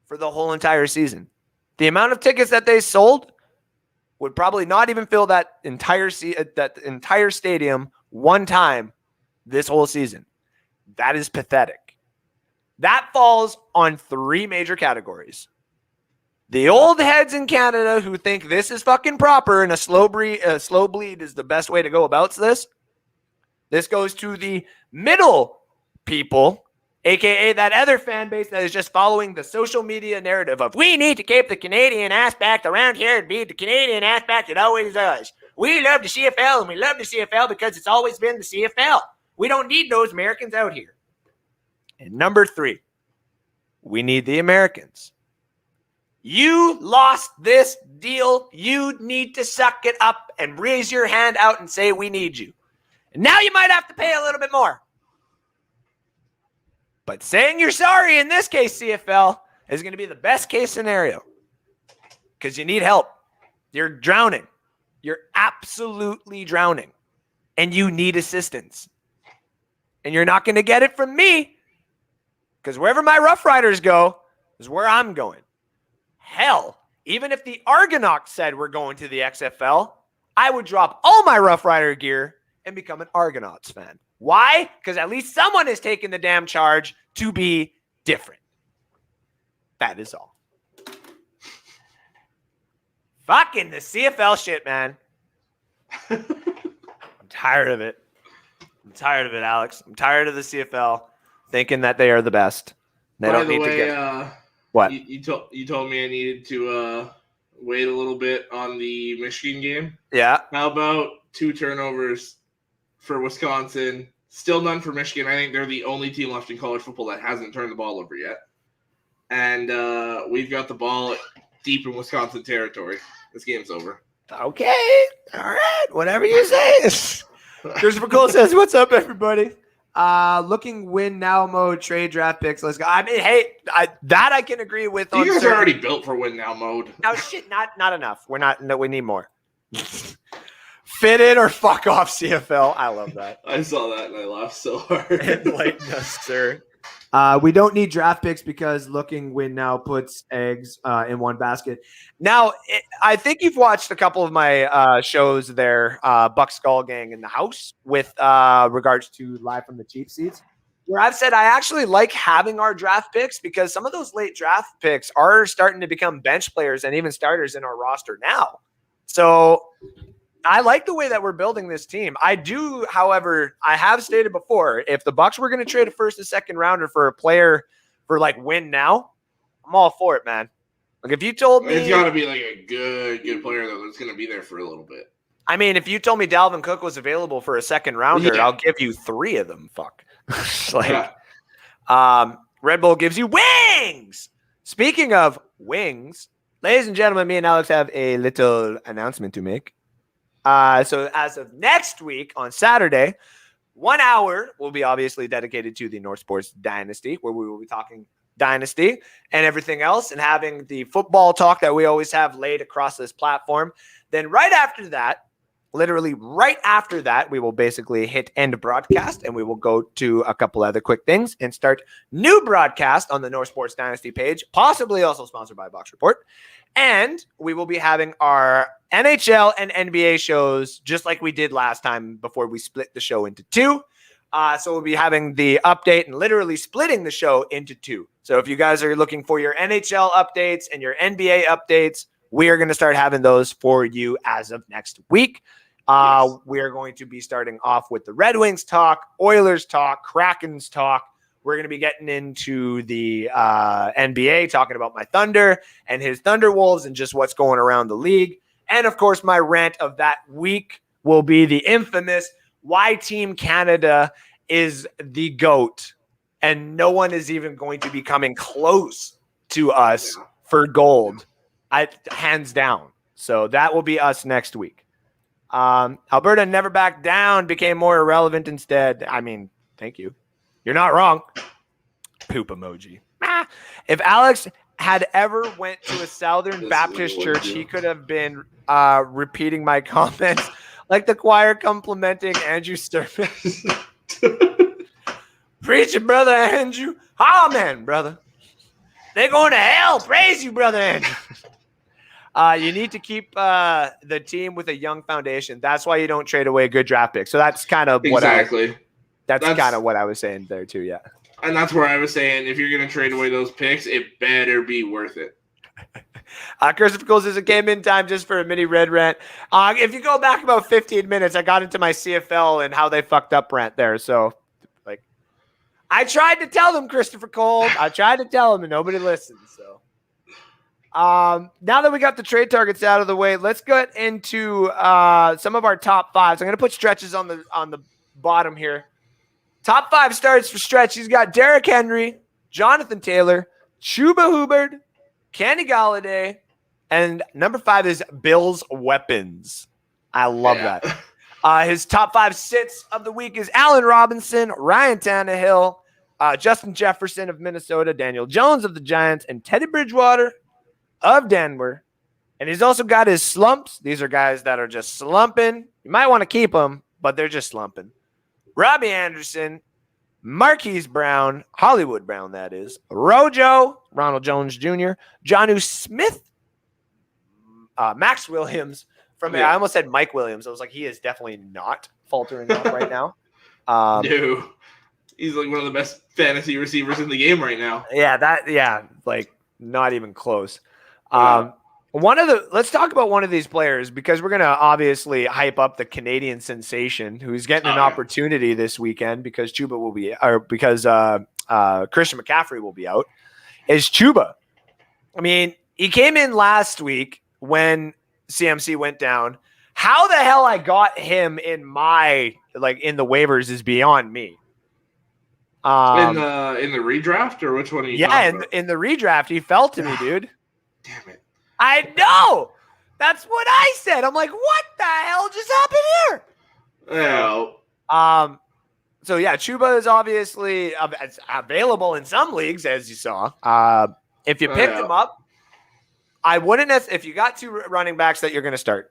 S1: for the whole entire season. The amount of tickets that they sold would probably not even fill that entire stadium one time this whole season. That is pathetic. That falls on three major categories. The old heads in Canada who think this is fucking proper and a slow bleed is the best way to go about this. This goes to the middle people, a.k.a. that other fan base that is just following the social media narrative of we need to keep the Canadian aspect around here and be the Canadian aspect it always does. We love the CFL and we love the CFL because it's always been the CFL. We don't need those Americans out here. And number three, we need the Americans. You lost this deal. You need to suck it up and raise your hand out and say we need you. And now you might have to pay a little bit more. But saying you're sorry in this case, CFL, is going to be the best case scenario. Because you need help. You're drowning. You're absolutely drowning. And you need assistance. And you're not going to get it from me. Because wherever my Rough Riders go is where I'm going. Hell, even if the Argonauts said we're going to the XFL, I would drop all my Rough Rider gear and become an Argonauts fan. Why? Because at least someone is taking the damn charge to be different. That is all. Fucking the CFL shit, man. I'm tired of it. I'm tired of it, Alex. I'm tired of the CFL thinking that they are the best. They don't need to get... What?
S2: You told me I needed to wait a little bit on the Michigan game.
S1: Yeah.
S2: How about 2 turnovers for Wisconsin? Still none for Michigan. I think they're the only team left in college football that hasn't turned the ball over yet. And we've got the ball deep in Wisconsin territory. This game's over.
S1: Okay. All right. Whatever you say. Christopher Cole says, "What's up, everybody? Looking win now mode, trade draft picks. Let's go." I mean, hey, that I can agree with.
S2: You guys are already built for win now mode.
S1: No shit, not enough. We're not. No, we need more. Fit in or fuck off, CFL. I love that.
S2: I saw that and I laughed so hard.
S1: Enlighten us, sir. We don't need draft picks because looking win now puts eggs in one basket. Now, I think you've watched a couple of my shows there, Buck Skull Gang in the house, with regards to Live from the Cheap Seats, where I've said I actually like having our draft picks because some of those late draft picks are starting to become bench players and even starters in our roster now. So I like the way that we're building this team. I do, however, I have stated before, if the Bucks were going to trade a first and second rounder for a player for like win now, I'm all for it, man. Like if you told me
S2: it's got to be like a good player though that's going to be there for a little bit.
S1: I mean, if you told me Dalvin Cook was available for a second rounder, I'll give you 3 of them. Fuck. Red Bull gives you wings. Speaking of wings, ladies and gentlemen, me and Alex have a little announcement to make. So as of next week on Saturday, 1 hour will be obviously dedicated to the North Sports Dynasty, where we will be talking Dynasty and everything else and having the football talk that we always have laid across this platform. Then right after that, literally right after that, we will basically hit end broadcast and we will go to a couple other quick things and start new broadcast on the North Sports Dynasty page, possibly also sponsored by Box Report. And we will be having our NHL and NBA shows just like we did last time before we split the show into 2. So we'll be having the update and literally splitting the show into 2. So if you guys are looking for your NHL updates and your NBA updates, we are going to start having those for you as of next week. Yes. We are going to be starting off with the Red Wings talk, Oilers talk, Krakens talk. We're going to be getting into the NBA, talking about my Thunder and his Thunderwolves and just what's going around the league. And, of course, my rant of that week will be the infamous why Team Canada is the GOAT and no one is even going to be coming close to us for gold, hands down. So that will be us next week. Alberta never backed down, became more irrelevant instead. I mean, thank you. You're not wrong. Poop emoji. If Alex had ever went to a Southern Baptist church, he could have been repeating my comments like the choir complimenting Andrew Sturman. Preach it, brother Andrew. Amen, brother. They're going to hell. Praise you, brother Andrew. You need to keep the team with a young foundation. That's why you don't trade away a good draft pick. So that's kind of what that's kind of what I was saying there too. Yeah.
S2: And that's where I was saying, if you're going to trade away those picks, it better be worth it.
S1: Christopher Cole says it came in time just for a mini red rant. If you go back about 15 minutes, I got into my CFL and how they fucked up rant there. So, like, I tried to tell them, Christopher Cole. I tried to tell them, and nobody listened. So, now that we got the trade targets out of the way, let's get into some of our top 5s. I'm going to put stretches on the bottom here. Top 5 starts for Stretch. He's got Derrick Henry, Jonathan Taylor, Chuba Hubbard, Kenny Galladay, and number 5 is Bill's Weapons. I love that. His top 5 sits of the week is Allen Robinson, Ryan Tannehill, Justin Jefferson of Minnesota, Daniel Jones of the Giants, and Teddy Bridgewater of Denver. And he's also got his slumps. These are guys that are just slumping. You might want to keep them, but they're just slumping. Robbie Anderson, Marquise Brown, Hollywood Brown, that is, Rojo, Ronald Jones Jr., Jonnu Smith, Max Williams. I almost said Mike Williams. I was like, he is definitely not faltering off right now.
S2: No, he's like one of the best fantasy receivers in the game right now.
S1: Like not even close. Let's talk about one of these players because we're going to obviously hype up the Canadian sensation who's getting an opportunity this weekend because Christian McCaffrey will be out. Is Chuba. I mean, he came in last week when CMC went down. How the hell I got him in the waivers is beyond me.
S2: In the redraft or which one are you talking about?
S1: In the redraft, he fell to me, dude.
S2: Damn it.
S1: I know. That's what I said. I'm like, what the hell just happened here?
S2: Yeah.
S1: So yeah, Chuba is obviously available in some leagues, as you saw. If you picked him up, I wouldn't if you got two running backs that you're going to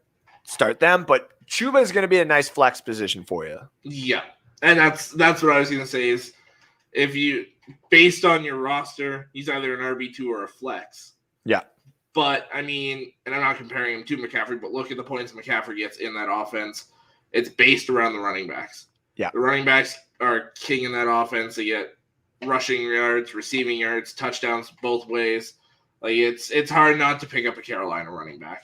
S1: start them, but Chuba is going to be a nice flex position for you.
S2: Yeah, and that's what I was going to say is if you based on your roster, he's either an RB2 or a flex.
S1: Yeah.
S2: But I mean, and I'm not comparing him to McCaffrey, but look at the points McCaffrey gets in that offense. It's based around the running backs.
S1: Yeah.
S2: The running backs are king in that offense. They get rushing yards, receiving yards, touchdowns both ways. Like it's hard not to pick up a Carolina running back.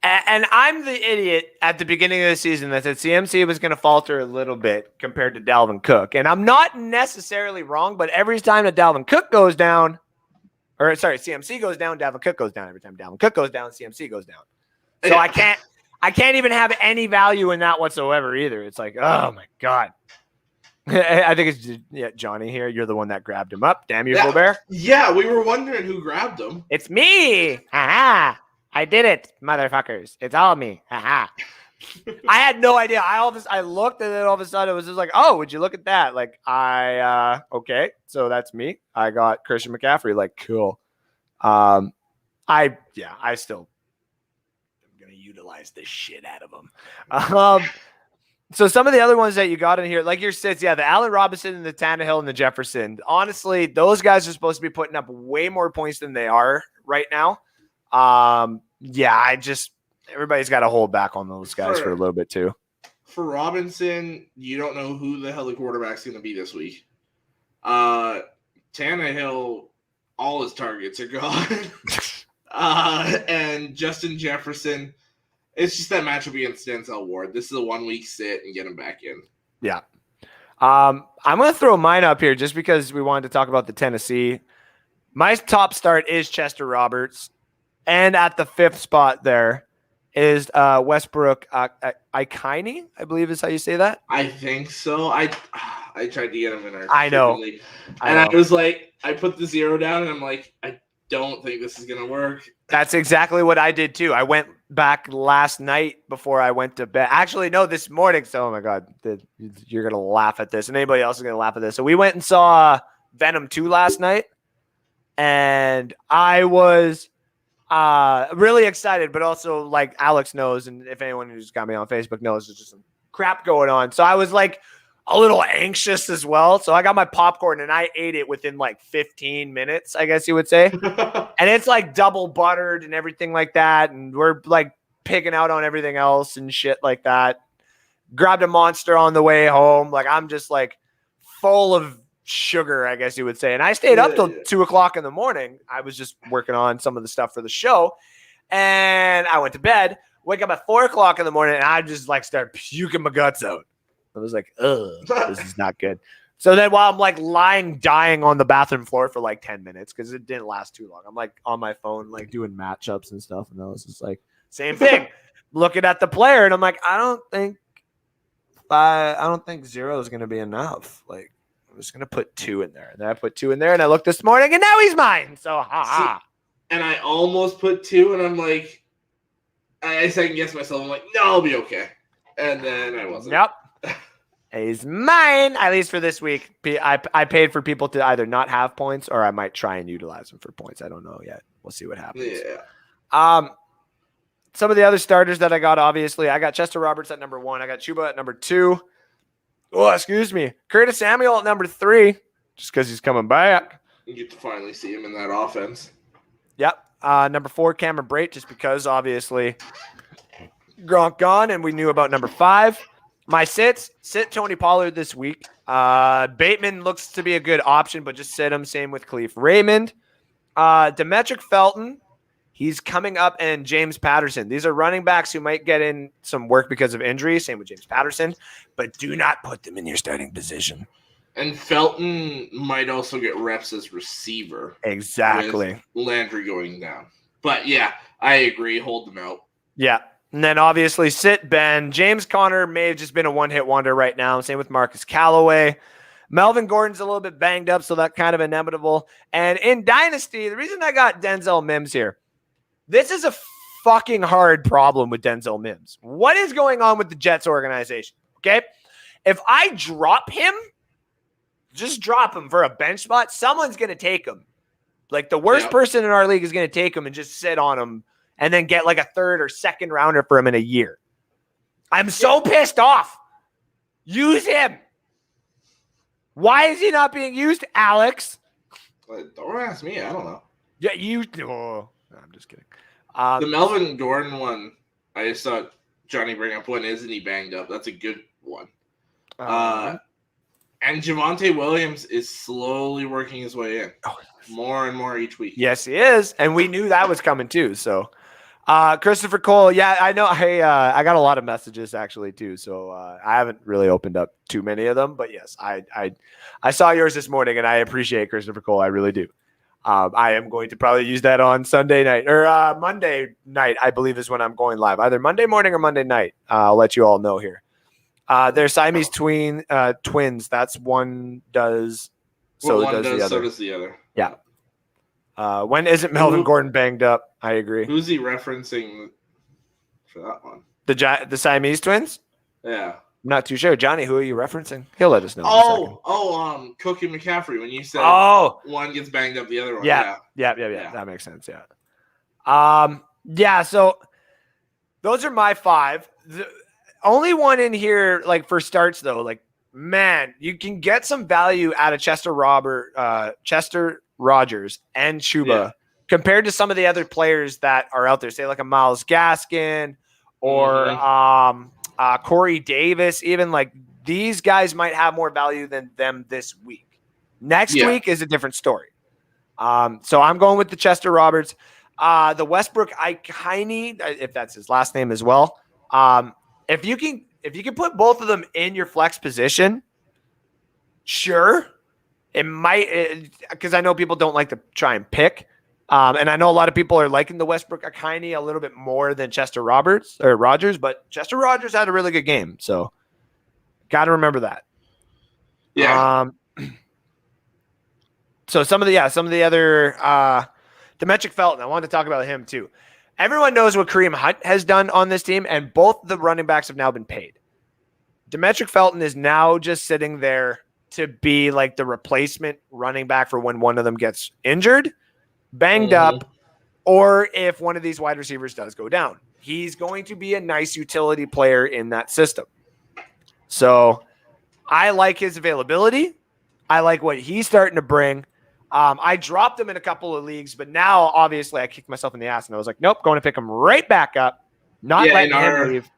S1: And I'm the idiot at the beginning of the season that said CMC was going to falter a little bit compared to Dalvin Cook. And I'm not necessarily wrong, but every time that Dalvin Cook goes down, CMC goes down, Dalvin Cook goes down. Every time Dalvin Cook goes down, CMC goes down. So yeah. I can't even have any value in that whatsoever either. It's like, oh my God. I think it's Johnny here. You're the one that grabbed him up. Damn you, Gobert.
S2: Yeah, we were wondering who grabbed him.
S1: It's me. Ha-ha. I did it, motherfuckers. It's all me. Ha-ha. I had no idea. I looked and then all of a sudden it was just like, oh, would you look at that? Like okay, so that's me. I got Christian McCaffrey. Like, cool. I still am gonna utilize the shit out of him. So some of the other ones that you got in here, like your sits, the Allen Robinson and the Tannehill and the Jefferson. Honestly, those guys are supposed to be putting up way more points than they are right now. Everybody's got to hold back on those guys for a little bit too.
S2: For Robinson, you don't know who the hell the quarterback's going to be this week. Tannehill, all his targets are gone. And Justin Jefferson, it's just that matchup against Denzel Ward. This is a 1 week sit and get him back in.
S1: Yeah. I'm going to throw mine up here just because we wanted to talk about the Tennessee. My top start is Chester Roberts. And at the 5th spot there is Westbrook Ikine, I believe is how you say that.
S2: I think so. I tried to get him in our
S1: I know.
S2: League. I was like, I put the 0 down and I'm like, I don't think this is going to work.
S1: That's exactly what I did too. I went back last night before I went to bed. Actually, no, this morning. So, oh my God, you're going to laugh at this and anybody else is going to laugh at this. So we went and saw Venom 2 last night and I was really excited, but also like Alex knows, and if anyone who's got me on Facebook knows, there's just some crap going on. So I was like a little anxious as well. So I got my popcorn and I ate it within like 15 minutes, I guess you would say. And it's like double buttered and everything like that. And we're like picking out on everything else and shit like that. Grabbed a Monster on the way home. Like I'm just like full of sugar, I guess you would say. And I stayed up till 2:00 in the morning. I was just working on some of the stuff for the show. And I went to bed, wake up at 4:00 in the morning, and I just like started puking my guts out. I was like, ugh, this is not good. So then while I'm like lying, dying on the bathroom floor for like 10 minutes, because it didn't last too long, I'm like on my phone, like doing matchups and stuff. And I was just like, same thing, looking at the player. And I'm like, I don't think 0 is going to be enough. Like, I'm just going to put 2 in there. And then I put 2 in there and I looked this morning and now he's mine. So, ha.
S2: And I almost put 2 and I'm like, I second guess myself. I'm like, no, I'll be okay. And then I wasn't.
S1: Yep. He's mine, at least for this week. I paid for people to either not have points or I might try and utilize them for points. I don't know yet. We'll see what happens.
S2: Yeah.
S1: Some of the other starters that I got, obviously, I got Chester Roberts at number 1. I got Chuba at number 2. Oh, excuse me. Curtis Samuel at number 3, just because he's coming back.
S2: You get to finally see him in that offense.
S1: Yep. Number 4, Cameron Brate, just because, obviously, Gronk gone, and we knew about number 5. My sit Tony Pollard this week. Bateman looks to be a good option, but just sit him. Same with Khalif Raymond. Demetric Felton, he's coming up, and James Patterson. These are running backs who might get in some work because of injury. Same with James Patterson, but do not put them in your starting position.
S2: And Felton might also get reps as receiver.
S1: Exactly.
S2: With Landry going down. But yeah, I agree. Hold them out.
S1: Yeah. And then obviously sit Ben. James Conner may have just been a one-hit wonder right now. Same with Marcus Callaway. Melvin Gordon's a little bit banged up, so that's kind of inevitable. And in Dynasty, the reason I got Denzel Mims here, this is a fucking hard problem with Denzel Mims. What is going on with the Jets organization? Okay. If I drop him, just drop him for a bench spot, someone's going to take him. Like the worst person in our league is going to take him and just sit on him and then get like a third or second rounder for him in a year. I'm so pissed off. Use him. Why is he not being used, Alex?
S2: Don't ask me. I don't know.
S1: Yeah, no, I'm just kidding.
S2: The Melvin Gordon one, I just thought Johnny bring up when isn't he banged up? That's a good one. And Javonte Williams is slowly working his way in. More and more each week.
S1: Yes, he is. And we knew that was coming too. So Christopher Cole, yeah, I know. Hey, I got a lot of messages actually too. So I haven't really opened up too many of them. But yes, I saw yours this morning and I appreciate Christopher Cole. I really do. I am going to probably use that on Sunday night or Monday night, I believe is when I'm going live. Either Monday morning or Monday night. I'll let you all know here. They're Siamese twins. That's one does. So
S2: one
S1: does the other.
S2: So does the other.
S1: Yeah. When isn't Melvin Gordon banged up? I agree.
S2: Who's he referencing for that one?
S1: The Siamese twins?
S2: Yeah.
S1: I'm not too sure. Johnny, who are you referencing? He'll let us know.
S2: Cook and McCaffrey. When you said one gets banged up, the other one.
S1: Yeah. That makes sense. Yeah. So those are my 5. The only one in here, like for starts though, like man, you can get some value out of Chester Rogers and Chuba compared to some of the other players that are out there, say like a Myles Gaskin or Corey Davis. Even like these guys might have more value than them this week. Next week is a different story. So I'm going with the Chester Roberts. The Westbrook Ikine, if that's his last name as well. If you can put both of them in your flex position, sure. It might, because I know people don't like to try and pick. And I know a lot of people are liking the Westbrook Ikine a little bit more than Chester Rogers, but Chester Rogers had a really good game. So got to remember that.
S2: Yeah.
S1: So some of the other, Demetric Felton, I wanted to talk about him too. Everyone knows what Kareem Hunt has done on this team, and both the running backs have now been paid. Demetric Felton is now just sitting there to be like the replacement running back for when one of them gets injured, banged up, or if one of these wide receivers does go down. He's going to be a nice utility player in that system. So I like his availability. I like what he's starting to bring. I dropped him in a couple of leagues, but now obviously I kicked myself in the ass and I was like, nope, going to pick him right back up. Not letting him leave.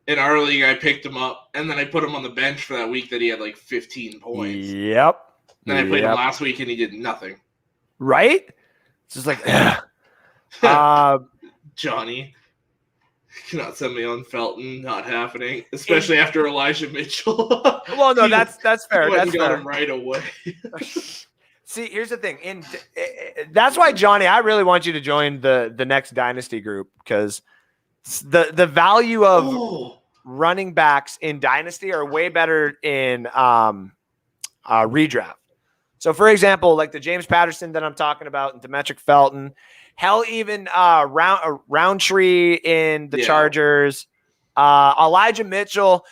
S2: In our league, I picked him up, and then I put him on the bench for that week that he had like 15 points.
S1: Yep.
S2: Then I played him last week, and he did nothing.
S1: Right? It's just like,
S2: Johnny, cannot send me on Felton. Not happening, especially after Elijah Mitchell.
S1: Well, no, that's fair.
S2: That's got him right away.
S1: See, here's the thing. That's why, Johnny, I really want you to join the next Dynasty group because the value of running backs in Dynasty are way better in redraft. So, for example, like the James Patterson that I'm talking about and Demetric Felton, hell, even Roundtree in the Chargers, Elijah Mitchell.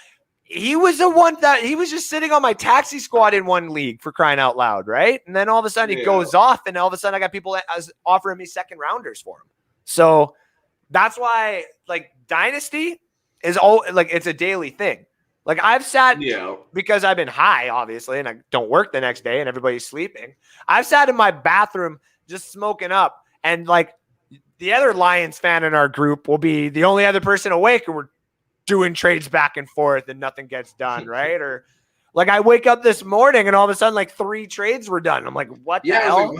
S1: He was the one that he was just sitting on my taxi squad in one league for crying out loud, right? And then all of a sudden he goes off, and all of a sudden I got people offering me second rounders for him. So that's why, like, Dynasty is it's a daily thing. Like, I've sat because I've been high, obviously, and I don't work the next day, and everybody's sleeping. I've sat in my bathroom just smoking up, and like the other Lions fan in our group will be the only other person awake, and we're doing trades back and forth and nothing gets done, right? Or like I wake up this morning and all of a sudden like 3 trades were done. I'm like, what the hell?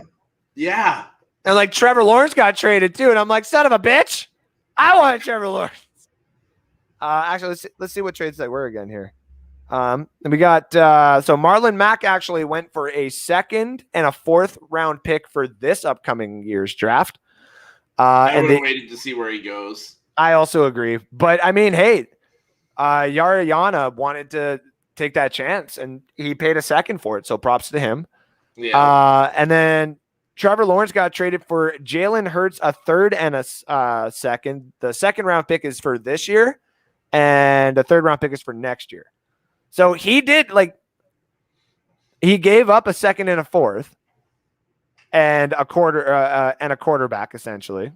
S2: Yeah.
S1: And like Trevor Lawrence got traded too. And I'm like, son of a bitch. I want Trevor Lawrence. Actually, let's see what trades they were again here. And we got so Marlon Mack actually went for a 2nd and a 4th round pick for this upcoming year's draft.
S2: I would have waited to see where he goes.
S1: I also agree. But I mean, hey, Yana wanted to take that chance and he paid a 2nd for it. So props to him. Yeah. And then Trevor Lawrence got traded for Jalen Hurts, a 3rd and a 2nd. The 2nd round pick is for this year and the 3rd round pick is for next year. So he did he gave up a second and a fourth and a quarterback essentially.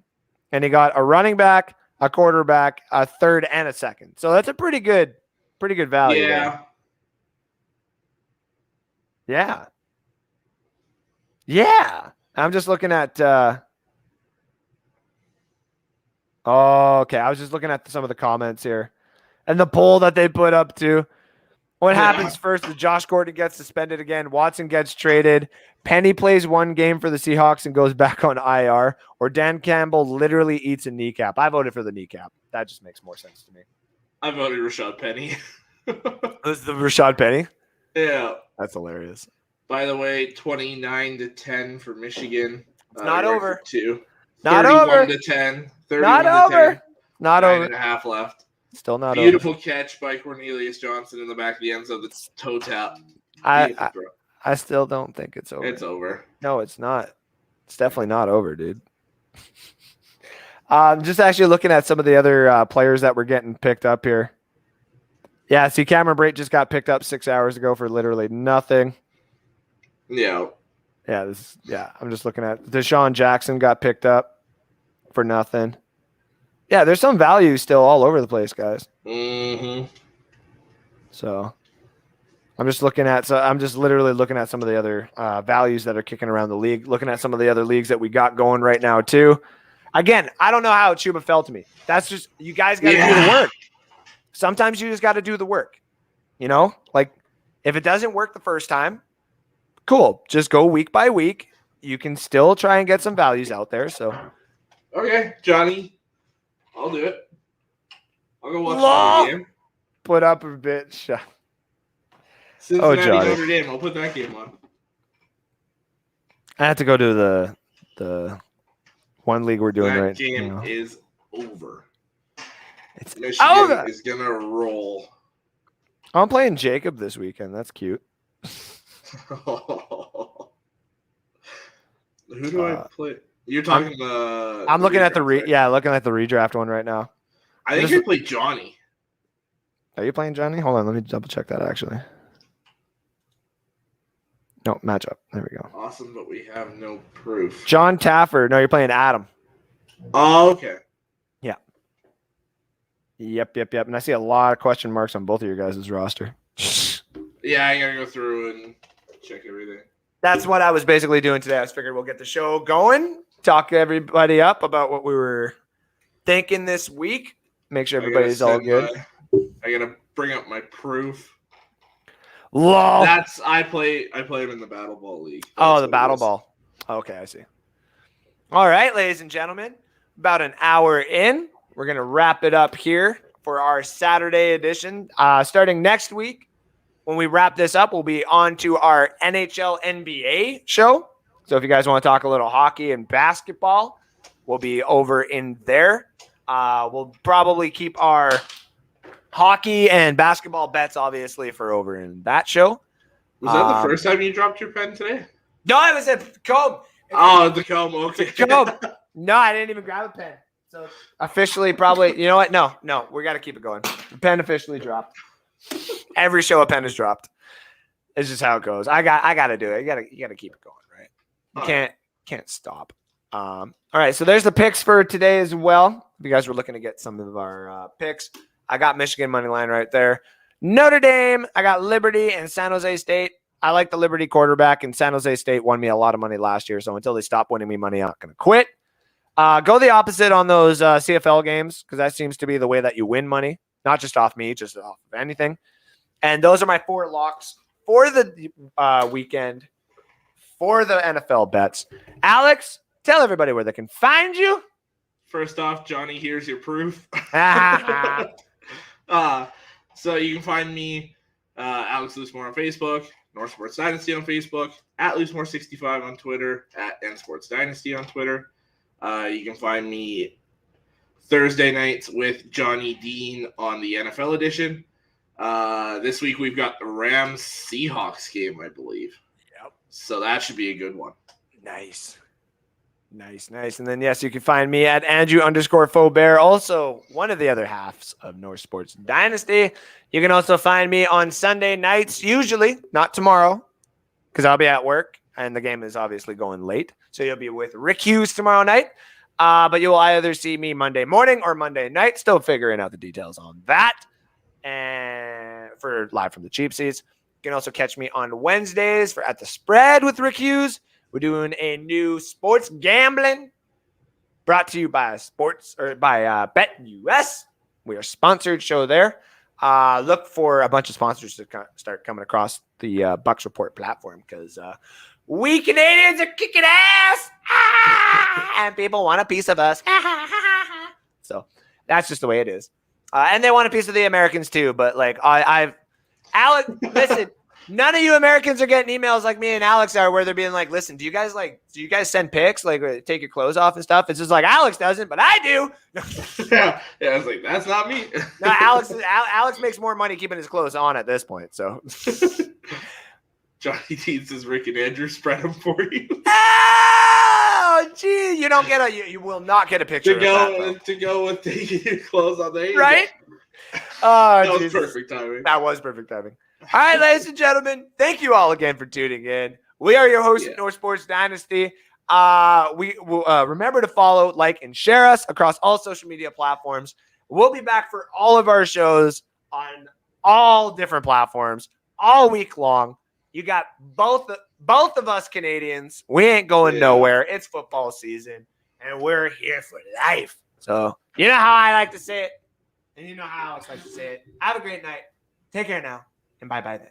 S1: And he got a running back, a quarterback, a third, and a second. So that's a pretty good value.
S2: Yeah.
S1: There. Yeah. I'm just looking at okay. I was just looking at some of the comments here. And the poll that they put up too. What happens first is Josh Gordon gets suspended again. Watson gets traded. Penny plays one game for the Seahawks and goes back on IR. Or Dan Campbell literally eats a kneecap. I voted for the kneecap. That just makes more sense to me.
S2: I voted Rashad Penny.
S1: This is the Rashad Penny?
S2: Yeah.
S1: That's hilarious.
S2: By the way, 29-10 for Michigan.
S1: It's not over.
S2: 2.
S1: Not
S2: 31
S1: over.
S2: to 10. 31
S1: Not
S2: to
S1: over.
S2: 10.
S1: Not
S2: 9
S1: over.
S2: and a half left.
S1: Still not
S2: Beautiful
S1: over.
S2: catch by Cornelius Johnson in the back of the end zone. The toe tap.
S1: I still don't think it's over.
S2: It's over.
S1: No, it's not. It's definitely not over, dude. Just actually looking at some of the other players that were getting picked up here. Yeah, see, Cameron Brate just got picked up 6 hours ago for literally nothing.
S2: Yeah.
S1: Yeah, I'm just looking at Deshaun Jackson got picked up for nothing. Yeah, there's some value still all over the place, guys.
S2: Mm-hmm.
S1: So I'm just literally looking at some of the other values that are kicking around the league, looking at some of the other leagues that we got going right now too. Again, I don't know how Chuba fell to me. That's just, you guys got to do the work. Sometimes you just got to do the work. You know, like if it doesn't work the first time, cool. Just go week by week. You can still try and get some values out there. So,
S2: okay, Johnny. I'll do it. I'll go watch the game.
S1: Put up a bit.
S2: Cincinnati
S1: Johnny.
S2: Notre Dame. I'll put that game on.
S1: I have to go to the one league we're doing right now.
S2: That game is over.
S1: It's
S2: Michigan
S1: over.
S2: is gonna roll.
S1: I'm playing Jacob this weekend. That's cute.
S2: Who do I play? You're talking
S1: I'm looking at the looking at the redraft one right now.
S2: I think you play Johnny.
S1: Are you playing Johnny? Hold on, let me double check that actually. No, matchup. There we go.
S2: Awesome, but we have no proof.
S1: John Taffer. No, you're playing Adam.
S2: Oh, okay.
S1: Yeah. Yep. And I see a lot of question marks on both of your guys' roster.
S2: Yeah, I gotta go through and check everything.
S1: That's what I was basically doing today. I was figured we'll get the show going, talk everybody up about what we were thinking this week, make sure everybody's all good.
S2: I gotta bring up my proof.
S1: Lol.
S2: I play him in the Battle Ball League.
S1: The Battle Ball. Okay, I see. All right, ladies and gentlemen, about an hour in, we're gonna wrap it up here for our Saturday edition. Starting next week, when we wrap this up, we'll be on to our NHL NBA show. So if you guys want to talk a little hockey and basketball, we'll be over in there. We'll probably keep our hockey and basketball bets, obviously, for over in that show.
S2: Was that the first time you dropped your pen today?
S1: No, it was a comb.
S2: Oh, the comb. Okay.
S1: Comb. No, I didn't even grab a pen. So officially, probably, you know what? No, we got to keep it going. The pen officially dropped. Every show a pen is dropped. It's just how it goes. I got to do it. You got to keep it going, right? You can't stop. All right, so there's the picks for today as well. If you guys were looking to get some of our picks, I got Michigan money line right there. Notre Dame, I got Liberty and San Jose State. I like the Liberty quarterback, and San Jose State won me a lot of money last year, so until they stop winning me money, I'm not going to quit. Go the opposite on those CFL games, because that seems to be the way that you win money, not just off me, just off of anything. And those are my 4 locks for the weekend for the NFL bets. Alex, tell everybody where they can find you.
S2: First off, Johnny, here's your proof. So you can find me, Alex Loosemore on Facebook, North Sports Dynasty on Facebook, at Loosemore65 on Twitter, at NSports Dynasty on Twitter. You can find me Thursday nights with Johnny Dean on the NFL edition. This week we've got the Rams-Seahawks game, I believe.
S1: Yep.
S2: So that should be a good one.
S1: Nice. Nice. And then, yes, you can find me at Andrew_Faubert, also one of the other halves of North Sports Dynasty. You can also find me on Sunday nights, usually, not tomorrow, because I'll be at work, and the game is obviously going late. So you'll be with Rick Hughes tomorrow night. But you'll either see me Monday morning or Monday night, still figuring out the details on that. And for Live from the Cheap Seats. You can also catch me on Wednesdays for At the Spread with Rick Hughes. We're doing a new sports gambling brought to you by BetUS. We are sponsored show there. Look for a bunch of sponsors to start coming across the Bucks Report platform because we Canadians are kicking ass, and people want a piece of us. So that's just the way it is. And they want a piece of the Americans too. But like Alex, listen, none of you Americans are getting emails like me and Alex are, where they're being like, "Listen, do you guys send pics, like take your clothes off and stuff?" It's just like Alex doesn't, but I do.
S2: yeah, I was like, that's not me.
S1: No, Alex makes more money keeping his clothes on at this point. So
S2: Johnny Dean says Rick and Andrew spread them for you.
S1: Oh, gee, you will not get a picture
S2: to go with taking your clothes on there,
S1: right?
S2: Oh, that was perfect timing.
S1: That was perfect timing. All right, ladies and gentlemen, thank you all again for tuning in. We are your hosts of North Sports Dynasty. We will remember to follow, like, and share us across all social media platforms. We'll be back for all of our shows on all different platforms all week long. You got both of us Canadians. We ain't going nowhere. It's football season, and we're here for life. So you know how I like to say it, and you know how Alex likes to say it. Have a great night. Take care now, and bye-bye then.